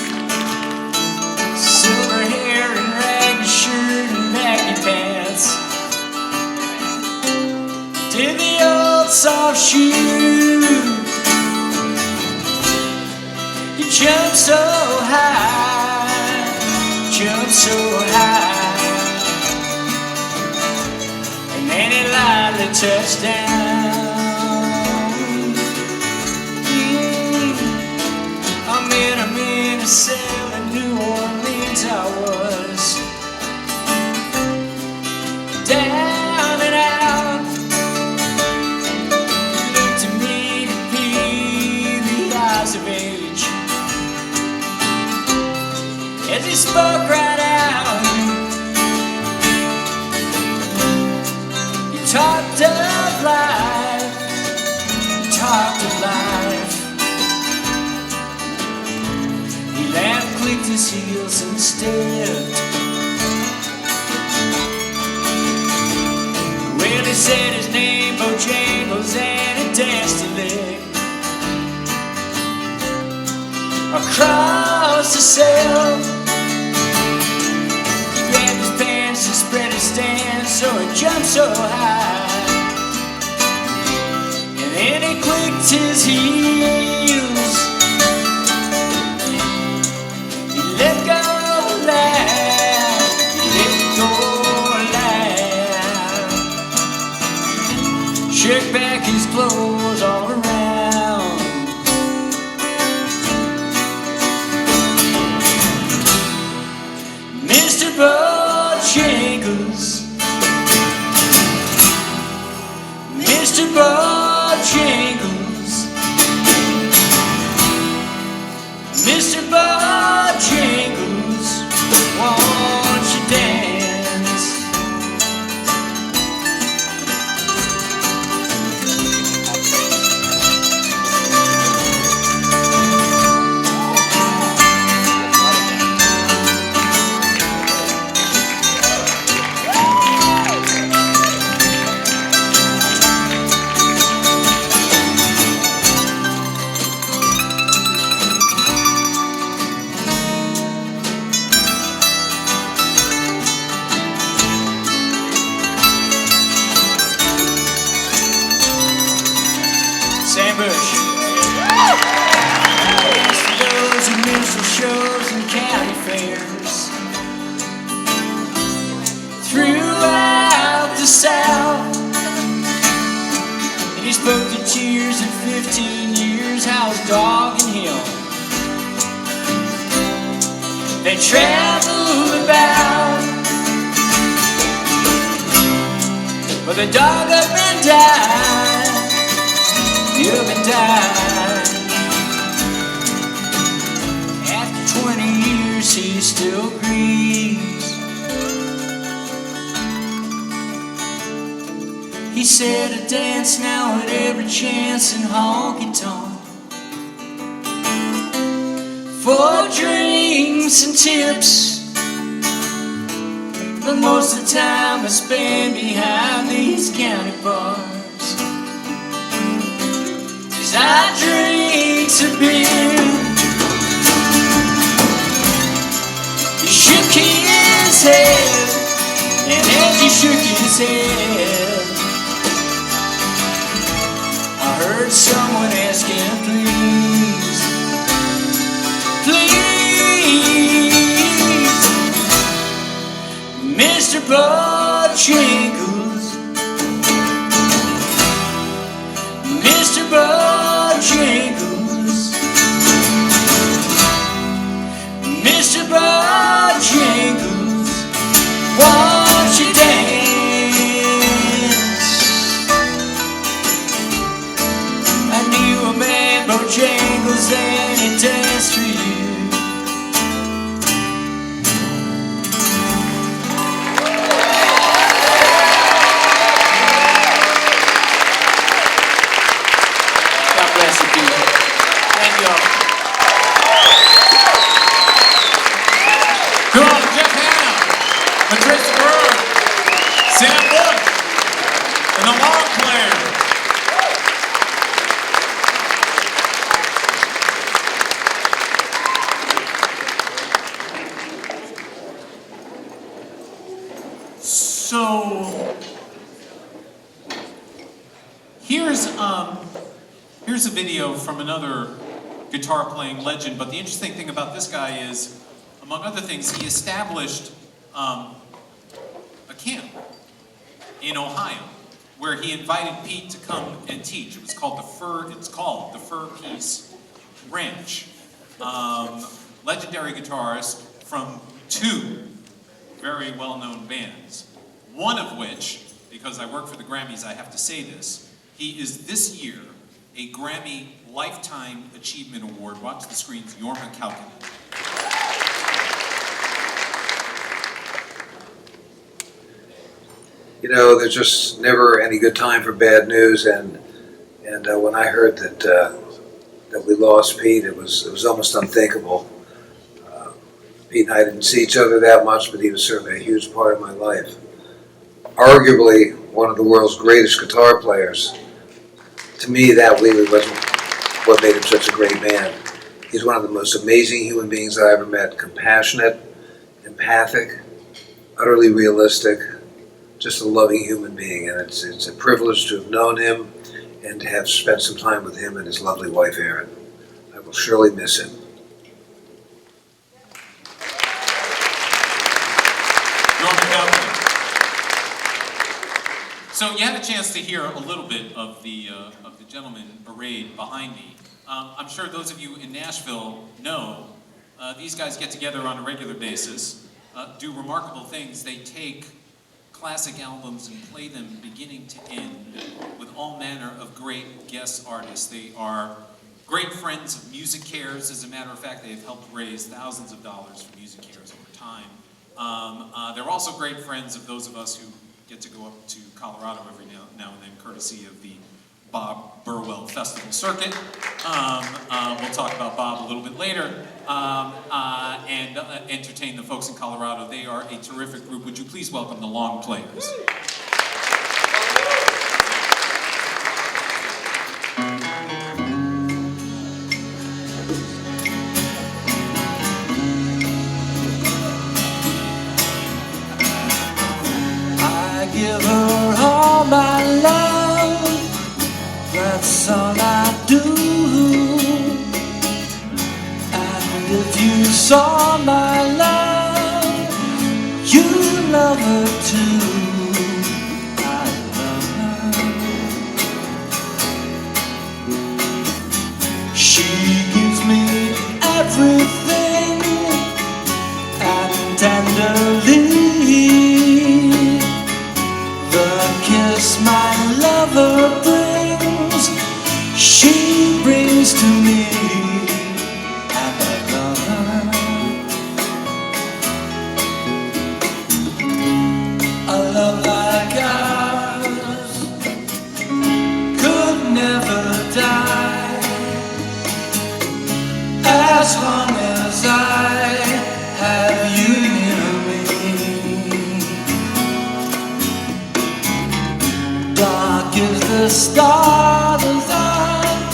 silver hair and ragged shirt and baggy pants. Did the old soft shoe. You jumped so high, jumped so high. And he lightly touched down. I'm in a cell in New Orleans. I was down and out. It looked to me to be the eyes of age as he spoke right out. Talked of life, talked of life. He laughed, clicked his heels and stepped. Well, he said his name, Bojangles, and he danced a lick across the cell. He grabbed his pants and spread his stance, so he jumped so high. And then he clicked his heels. He let go of the laugh. He let go of the laugh. Shook back his clothes all around. Mr. Bojangles, Mr. Bojangles, Mr. Bojangles, won't you dance? Shows and county fairs throughout the South, and he spoke to tears in 15 years how his dog and him, they traveled about, but the dog up and died, up and died. 20 years he still grieves. He said I dance now at every chance in honky tonk for drinks and tips, but most of the time I spend behind these county bars. as I drink some beer. He shook his head, and as he shook his head, I heard someone asking, please, please, Mr. Bojangles, Mr. Bojangles, Mr. Bojangles, won't you dance? I knew a man, Bojangles, and he danced for you. God bless you, people. Thank you all. Come on, Jeff Hanna, Matraca Berg, Sam Wood, and the long player. So here's a video from another guitar playing legend, but the interesting thing about this guy is, among other things, he established a camp in Ohio where he invited Pete to come and teach. It was called the Fur Peace Ranch. Legendary guitarist from two very well-known bands. One of which, because I work for the Grammys, I have to say this, he is this year a Grammy Lifetime Achievement Award. Watch the screens, Jorma Kaukonen. You know, there's just never any good time for bad news, and when I heard that we lost Pete, it was almost unthinkable. Pete and I didn't see each other that much, but he was certainly a huge part of my life. Arguably one of the world's greatest guitar players. To me, that really was what made him such a great man. He's one of the most amazing human beings I ever met. Compassionate, empathic, utterly realistic, just a loving human being. And it's a privilege to have known him and to have spent some time with him and his lovely wife, Erin. I will surely miss him. So you had a chance to hear a little bit of the gentleman arrayed behind me. I'm sure those of you in Nashville know these guys get together on a regular basis, do remarkable things. They take classic albums and play them beginning to end with all manner of great guest artists. They are great friends of Music Cares. As a matter of fact, they have helped raise thousands of dollars for Music Cares over time. They're also great friends of those of us who get to go up to Colorado every now and then, courtesy of the Bob Burwell Festival Circuit. We'll talk about Bob a little bit later, and entertain the folks in Colorado. They are a terrific group. Would you please welcome the Long Players? Give her all my love, that's all I do. And if you saw my love, you'd love her too. I love her. She gives me everything, and tenderly the kiss my lover brings, she brings to me, and I love her. A love like ours could never die, as long as I have you near me. Dark is the star design,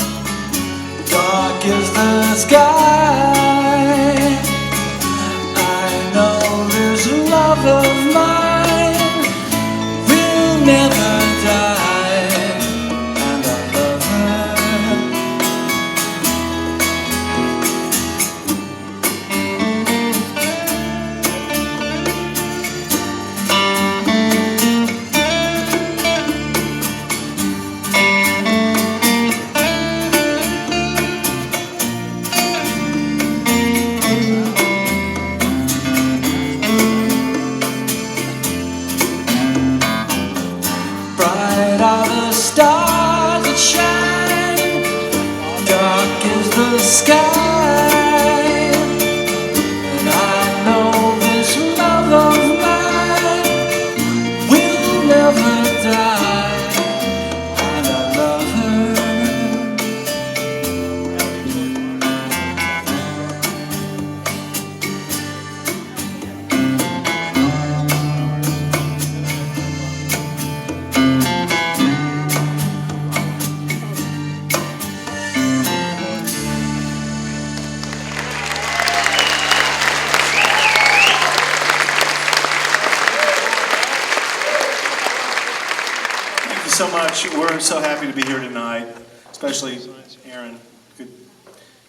so much. We're so happy to be here tonight, especially Aaron. Good.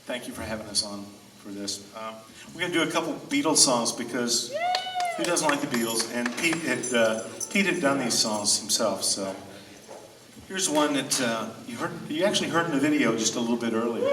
Thank you for having us on for this. We're going to do a couple Beatles songs because who doesn't like the Beatles? And Pete had done these songs himself. So here's one that you actually heard in the video just a little bit earlier.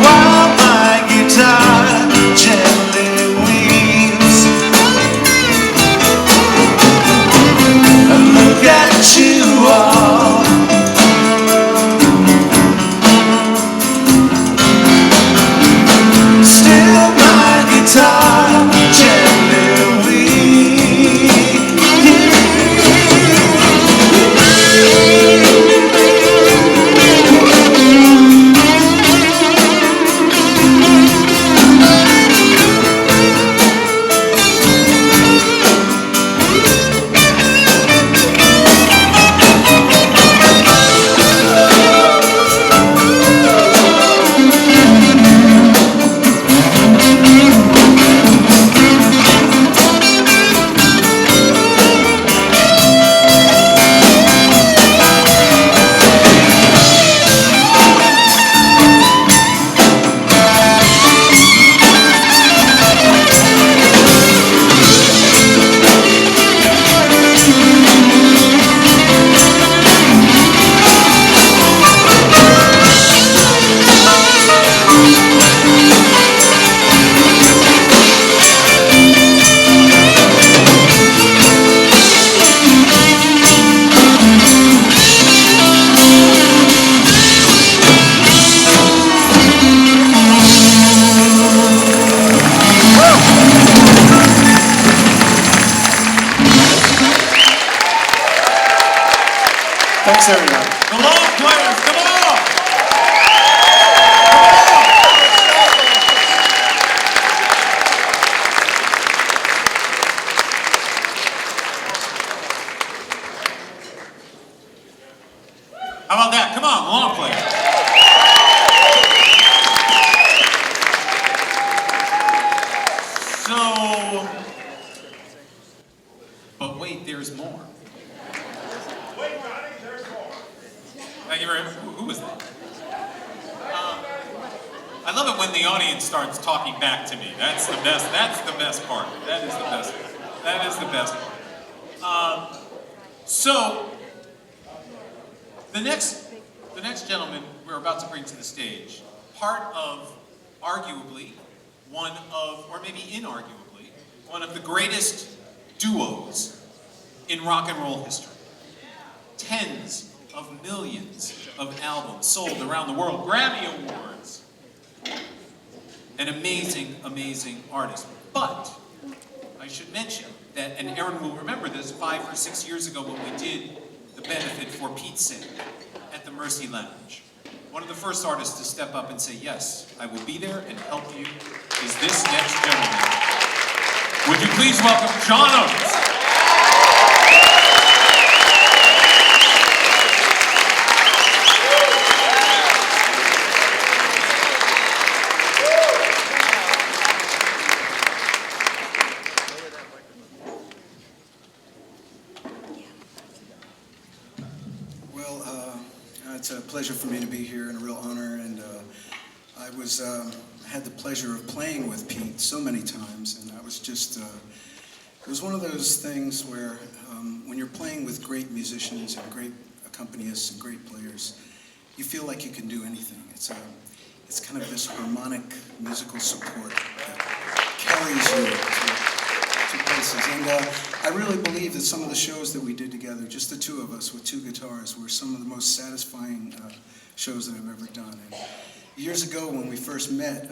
While my Thanks, everybody. The long players, come on! How about that? Come on, long player. So, but wait, there's more. Thank you very much. Who was that? I love it when the audience starts talking back to me. That's the best. That's the best part. That is the best. That is the best part. So, the next gentleman we're about to bring to the stage, part of, arguably, one of, or maybe inarguably, one of the greatest duos in rock and roll history. Tens of millions of albums sold around the world, Grammy Awards. An amazing, amazing artist. But I should mention that, and Aaron will remember this, 5 or 6 years ago when we did the benefit for Pete's sake at the Mercy Lounge. One of the first artists to step up and say, yes, I will be there and help you, is this next gentleman. Would you please welcome John Oates? It's a pleasure for me to be here and a real honor, and I had the pleasure of playing with Pete so many times, and I was just, it was one of those things where when you're playing with great musicians and great accompanists and great players, you feel like you can do anything. It's kind of this harmonic musical support that carries you to places. And I really believe that some of the shows that we did together, just the two of us with two guitars, were some of the most satisfying shows that I've ever done. And years ago when we first met,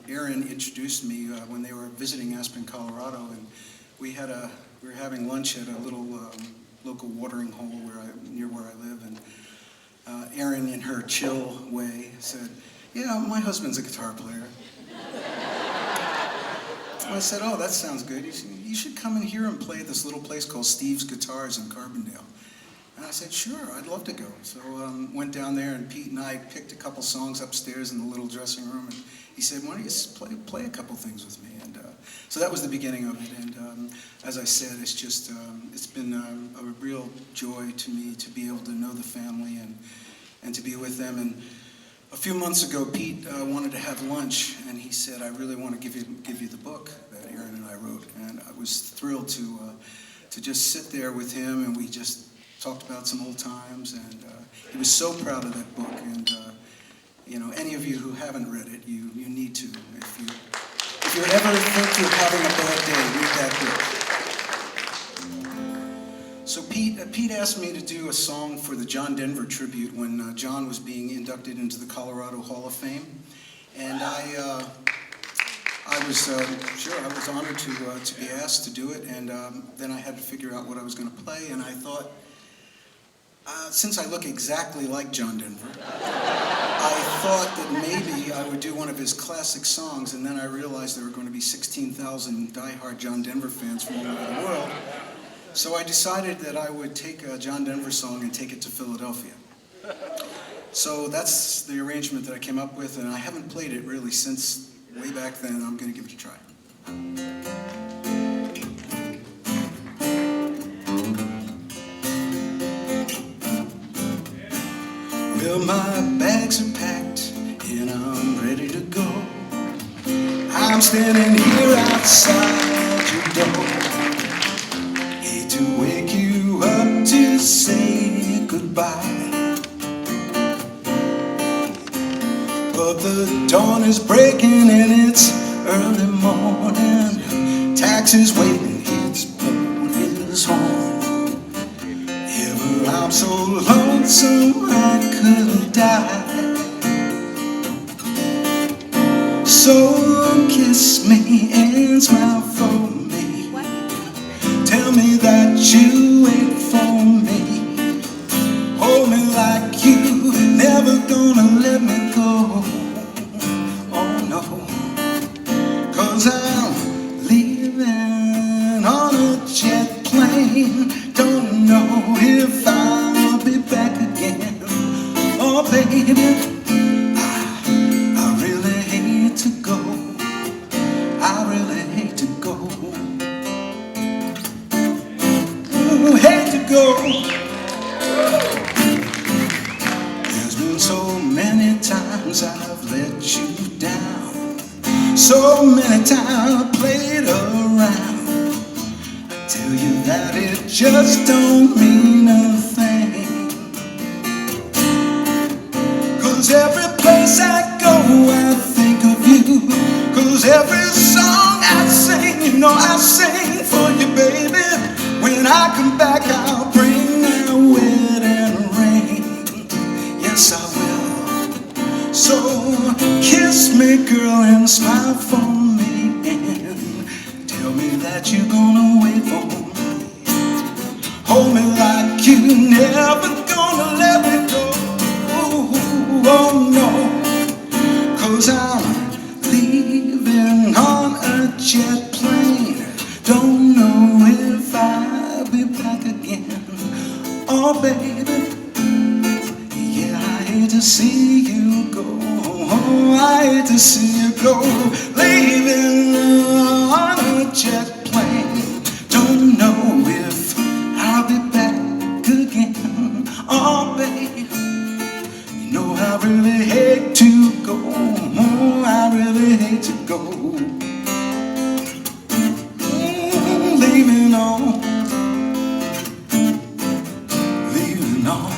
Aaron introduced me when they were visiting Aspen, Colorado, and we were having lunch at a little local watering hole near where I live, and Aaron, in her chill way, said, "Yeah, my husband's a guitar player." I said, "Oh, that sounds good. You should come and hear him play at this little place called Steve's Guitars in Carbondale." And I said, "Sure, I'd love to go." So went down there, and Pete and I picked a couple songs upstairs in the little dressing room, and he said, "Why don't you play a couple things with me?" And so that was the beginning of it. And as I said, it's been a real joy to me to be able to know the family and to be with them. And a few months ago, Pete wanted to have lunch, and he said, "I really want to give you the book that Aaron and I wrote." And I was thrilled to just sit there with him, and we just talked about some old times. And he was so proud of that book. And any of you who haven't read it, you need to. If you ever think you're having a bad day, read that book. So Pete asked me to do a song for the John Denver tribute when John was being inducted into the Colorado Hall of Fame, and I was honored to be asked to do it, and then I had to figure out what I was going to play, and I thought, since I look exactly like John Denver, I thought that maybe I would do one of his classic songs, and then I realized there were going to be 16,000 diehard John Denver fans from all over the world. So I decided that I would take a John Denver song and take it to Philadelphia. So that's the arrangement that I came up with, and I haven't played it really since way back then. I'm going to give it a try. Well, my bags are packed and I'm ready to go. I'm standing here outside your door. Hate to wake you up to say goodbye, but the dawn is breaking and it's early morning. Taxi's waiting, it's blowing his horn. Ever I'm so lonesome I could die. So kiss me and smile for me. Tell me that you wait for me. Hold me gonna let me go. Oh no, 'cause I'm leaving on a jet plane. Don't know if I'll be back again. Oh baby, I really hate to go. I really hate to go. Ooh, hate to go. There's been so many times I've let you down. So many times I played around. I tell you that it just don't mean a thing. 'Cause every place I go I think of you. 'Cause every song I sing, you know I sing for you, baby. When I come back I'll bring a wedding ring. Yes I will. So kiss me girl and smile for me and tell me that you're gonna wait for me. Hold me like you never gonna let me go. Oh no, 'cause I'm leaving on a jet plane. Don't know if I'll be back again. Oh baby, yeah, I hate to see you go. Oh, I hate to see you go. Leaving on a jet plane. Don't know if I'll be back again. Oh baby, you know I really hate to go. Oh, I really hate to go. Leaving on, leaving on.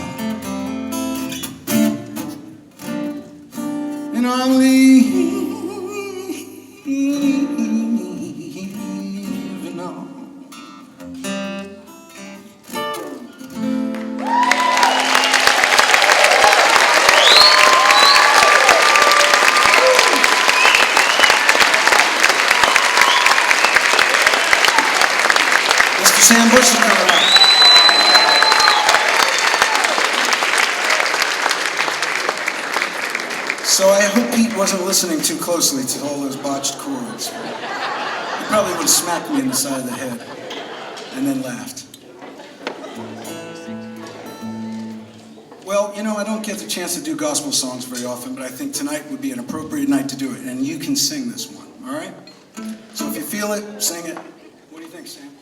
And I'm leaving on. Sam Bush is coming out. So I hope Pete wasn't listening too closely to all those botched chords. He probably would have smacked me in the side of the head and then laughed. Well, you know, I don't get the chance to do gospel songs very often, but I think tonight would be an appropriate night to do it, and you can sing this one, all right? So if you feel it, sing it. What do you think, Sam?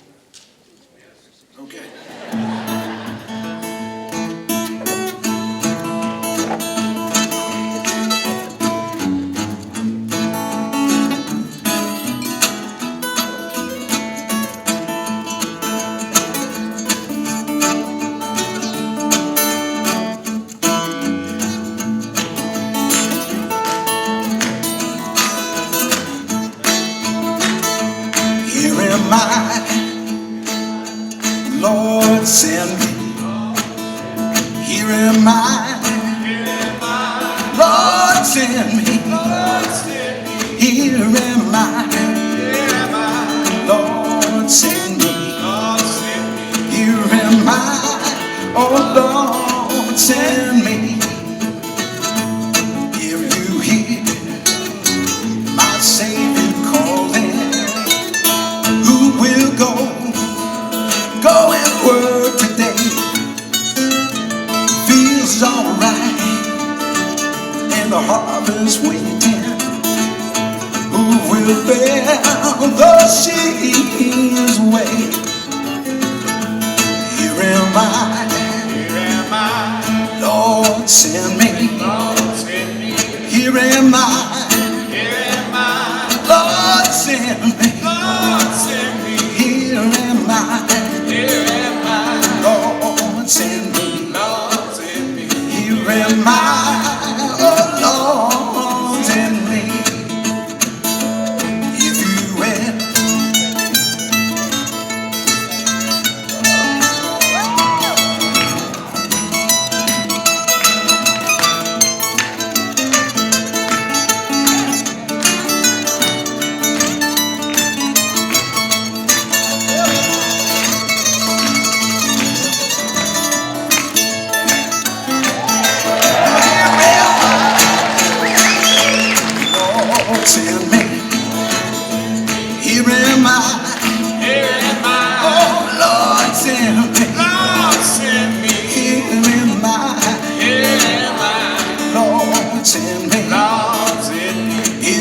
Okay. Here am I, Lord, send me. Here am I, Lord, send me. Here am I, Lord, send me. Here am I, oh Lord, send me. If you hear my Savior calling, who will go? Go and work today. Feels alright, and the harvest waiting. Who will bear the sheep's weight? Here am I, Lord, send me. Here am I, Lord, send me. Here am I. Lord, send me. Here am I, oh Lord, send me. If you will.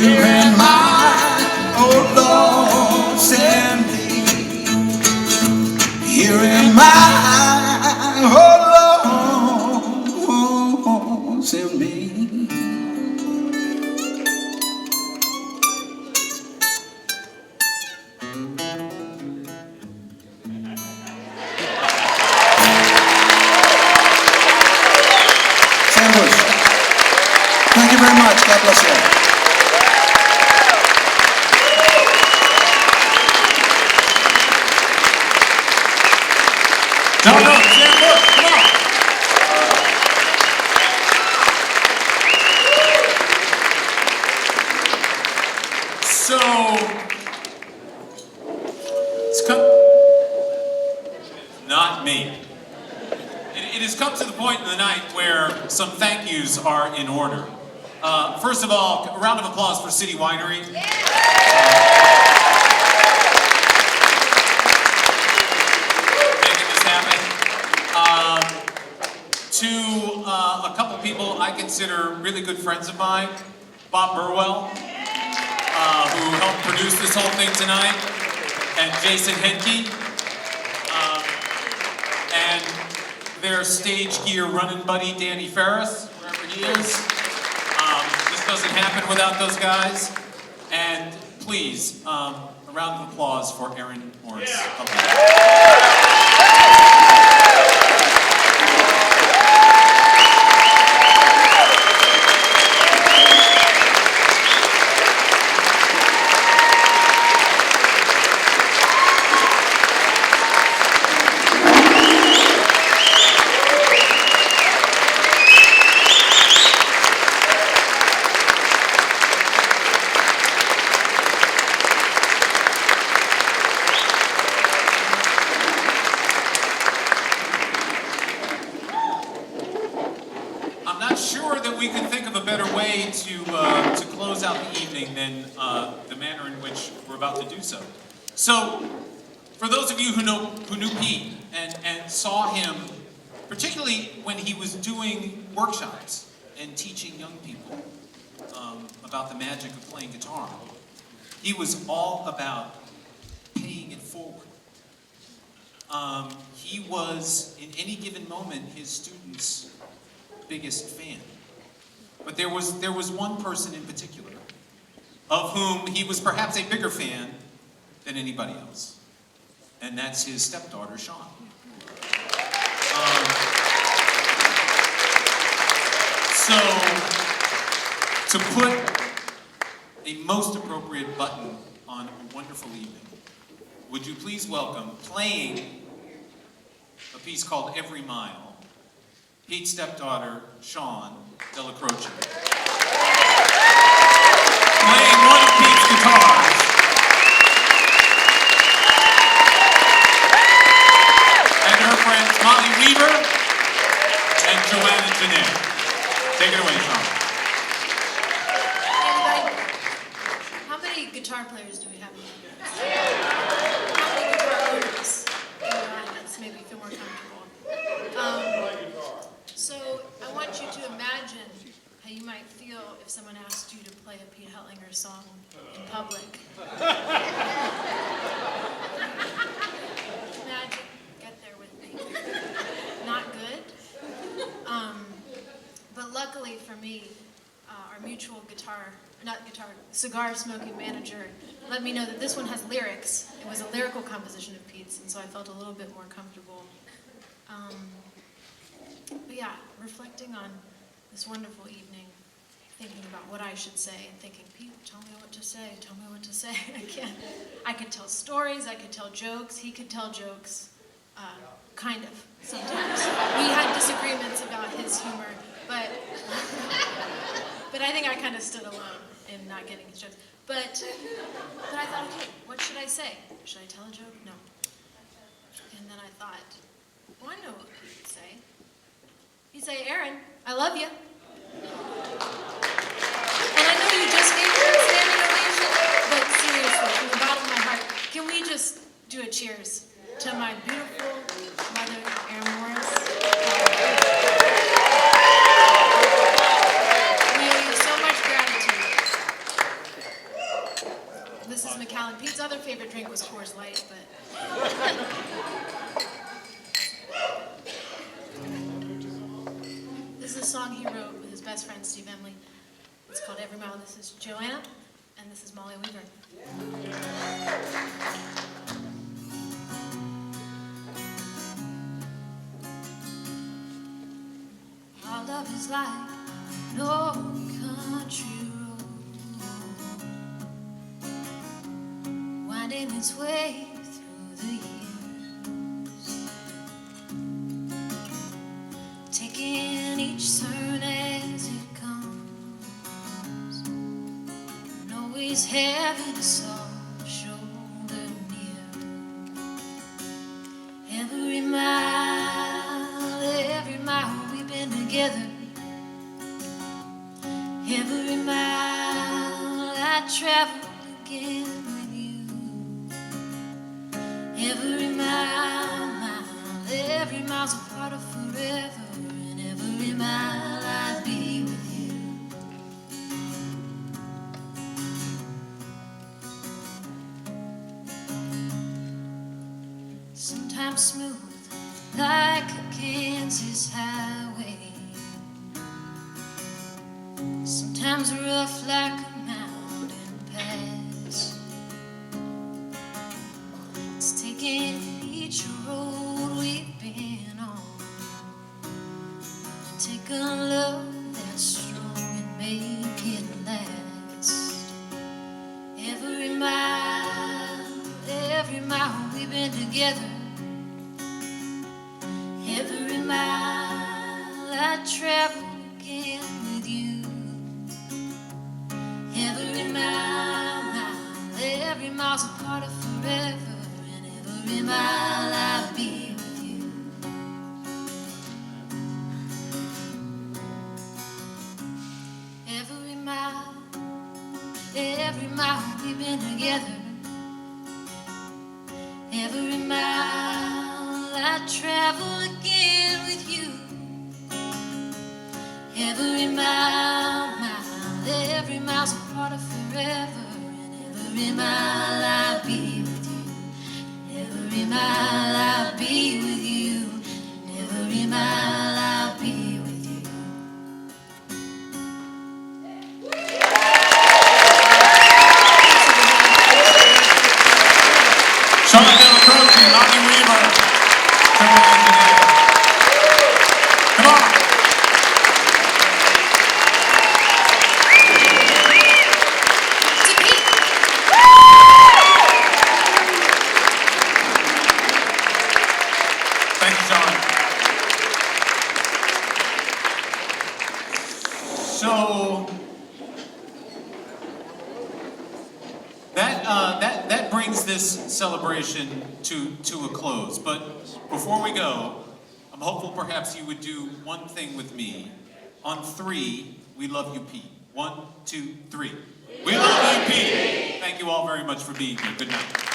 Here am I, oh Lord, send me. Here am I, oh Lord, send me. Thank you very much. God bless you. No, Sam Bush, come on. So, it's come, not me. It has come to the point in the night where some thank yous are in order. First of all, a round of applause for City Winery. Making this happen. To a couple people I consider really good friends of mine. Bob Burwell, who helped produce this whole thing tonight, and Jason Henke, and their stage gear running buddy Danny Ferris, wherever he is. This doesn't happen without those guys. And please, a round of applause for Aaron Morris. To close out the evening than the manner in which we're about to do so. So, for those of you who knew Pete and saw him, particularly when he was doing workshops and teaching young people about the magic of playing guitar, he was all about paying it forward. He was, in any given moment, his students' biggest fan. But there was one person in particular of whom he was perhaps a bigger fan than anybody else. And that's his stepdaughter, Sean. So, to put a most appropriate button on a wonderful evening, would you please welcome, playing a piece called Every Mile, Pete's stepdaughter, Sean, Della Croce. Playing one of Pete's guitars. And her friends Mollie Weaver and Joanna Janét. Take it away, Sean. How many guitar players do we have in the audience? How many guitar owners in the audience? Maybe feel more comfortable. So I want you to imagine how you might feel if someone asked you to play a Pete Huttlinger song in public. Imagine, get there with me. Not good. But luckily for me, our mutual cigar smoking manager let me know that this one has lyrics. It was a lyrical composition of Pete's, and so I felt a little bit more comfortable. But yeah, reflecting on this wonderful evening, thinking about what I should say, and thinking, Pete, tell me what to say, tell me what to say. I could tell stories, I could tell jokes, he could tell jokes, kind of, sometimes. We had disagreements about his humor, but I think I kind of stood alone in not getting his jokes. But I thought, okay, what should I say? Should I tell a joke? No. And then I thought, well, I know what he would say. He'd say, Aaron, I love you. And I know you just gave her a standing ovation, but seriously, from the bottom of my heart, can we just do a cheers to my beautiful mother, Aaron Morris? We owe you so much gratitude. Mrs. McCallan. Pete's other favorite drink was Coors Light, but... This is a song he wrote with his best friend, Steve Emily. It's called Every Mile. This is Joanna, and this is Mollie Weaver. Our love is like no country road, winding its way through the years, taking each turn as it comes, and always having a soft shoulder near. Every mile we've been together. Every mile I travel again with you. Every mile's a part of forever, and every mile I'll be with you. Sometimes smooth like a Kansas highway, sometimes rough like a mountain pass. It's taking each road we've been on, take a love that's strong and make it last. Every mile we've been together. Every mile I travel again with you. Every mile's a part of forever, and every mile I'll be with you. Every mile we've been together. Every mile I travel again with you. Every mile's a part of forever, and every mile I'll be with you. Every mile I'll be with you. Every mile I'll be with you. Della, Croce, Mollie Weaver, Joanna Janét. Come on. Thank you, John. So that brings this celebration to a close. But before we go, I'm hopeful perhaps you would do one thing with me. On 3, we love you, Pete. 1, 2, 3. We love you, Pete. Thank you all very much for being here. Good night.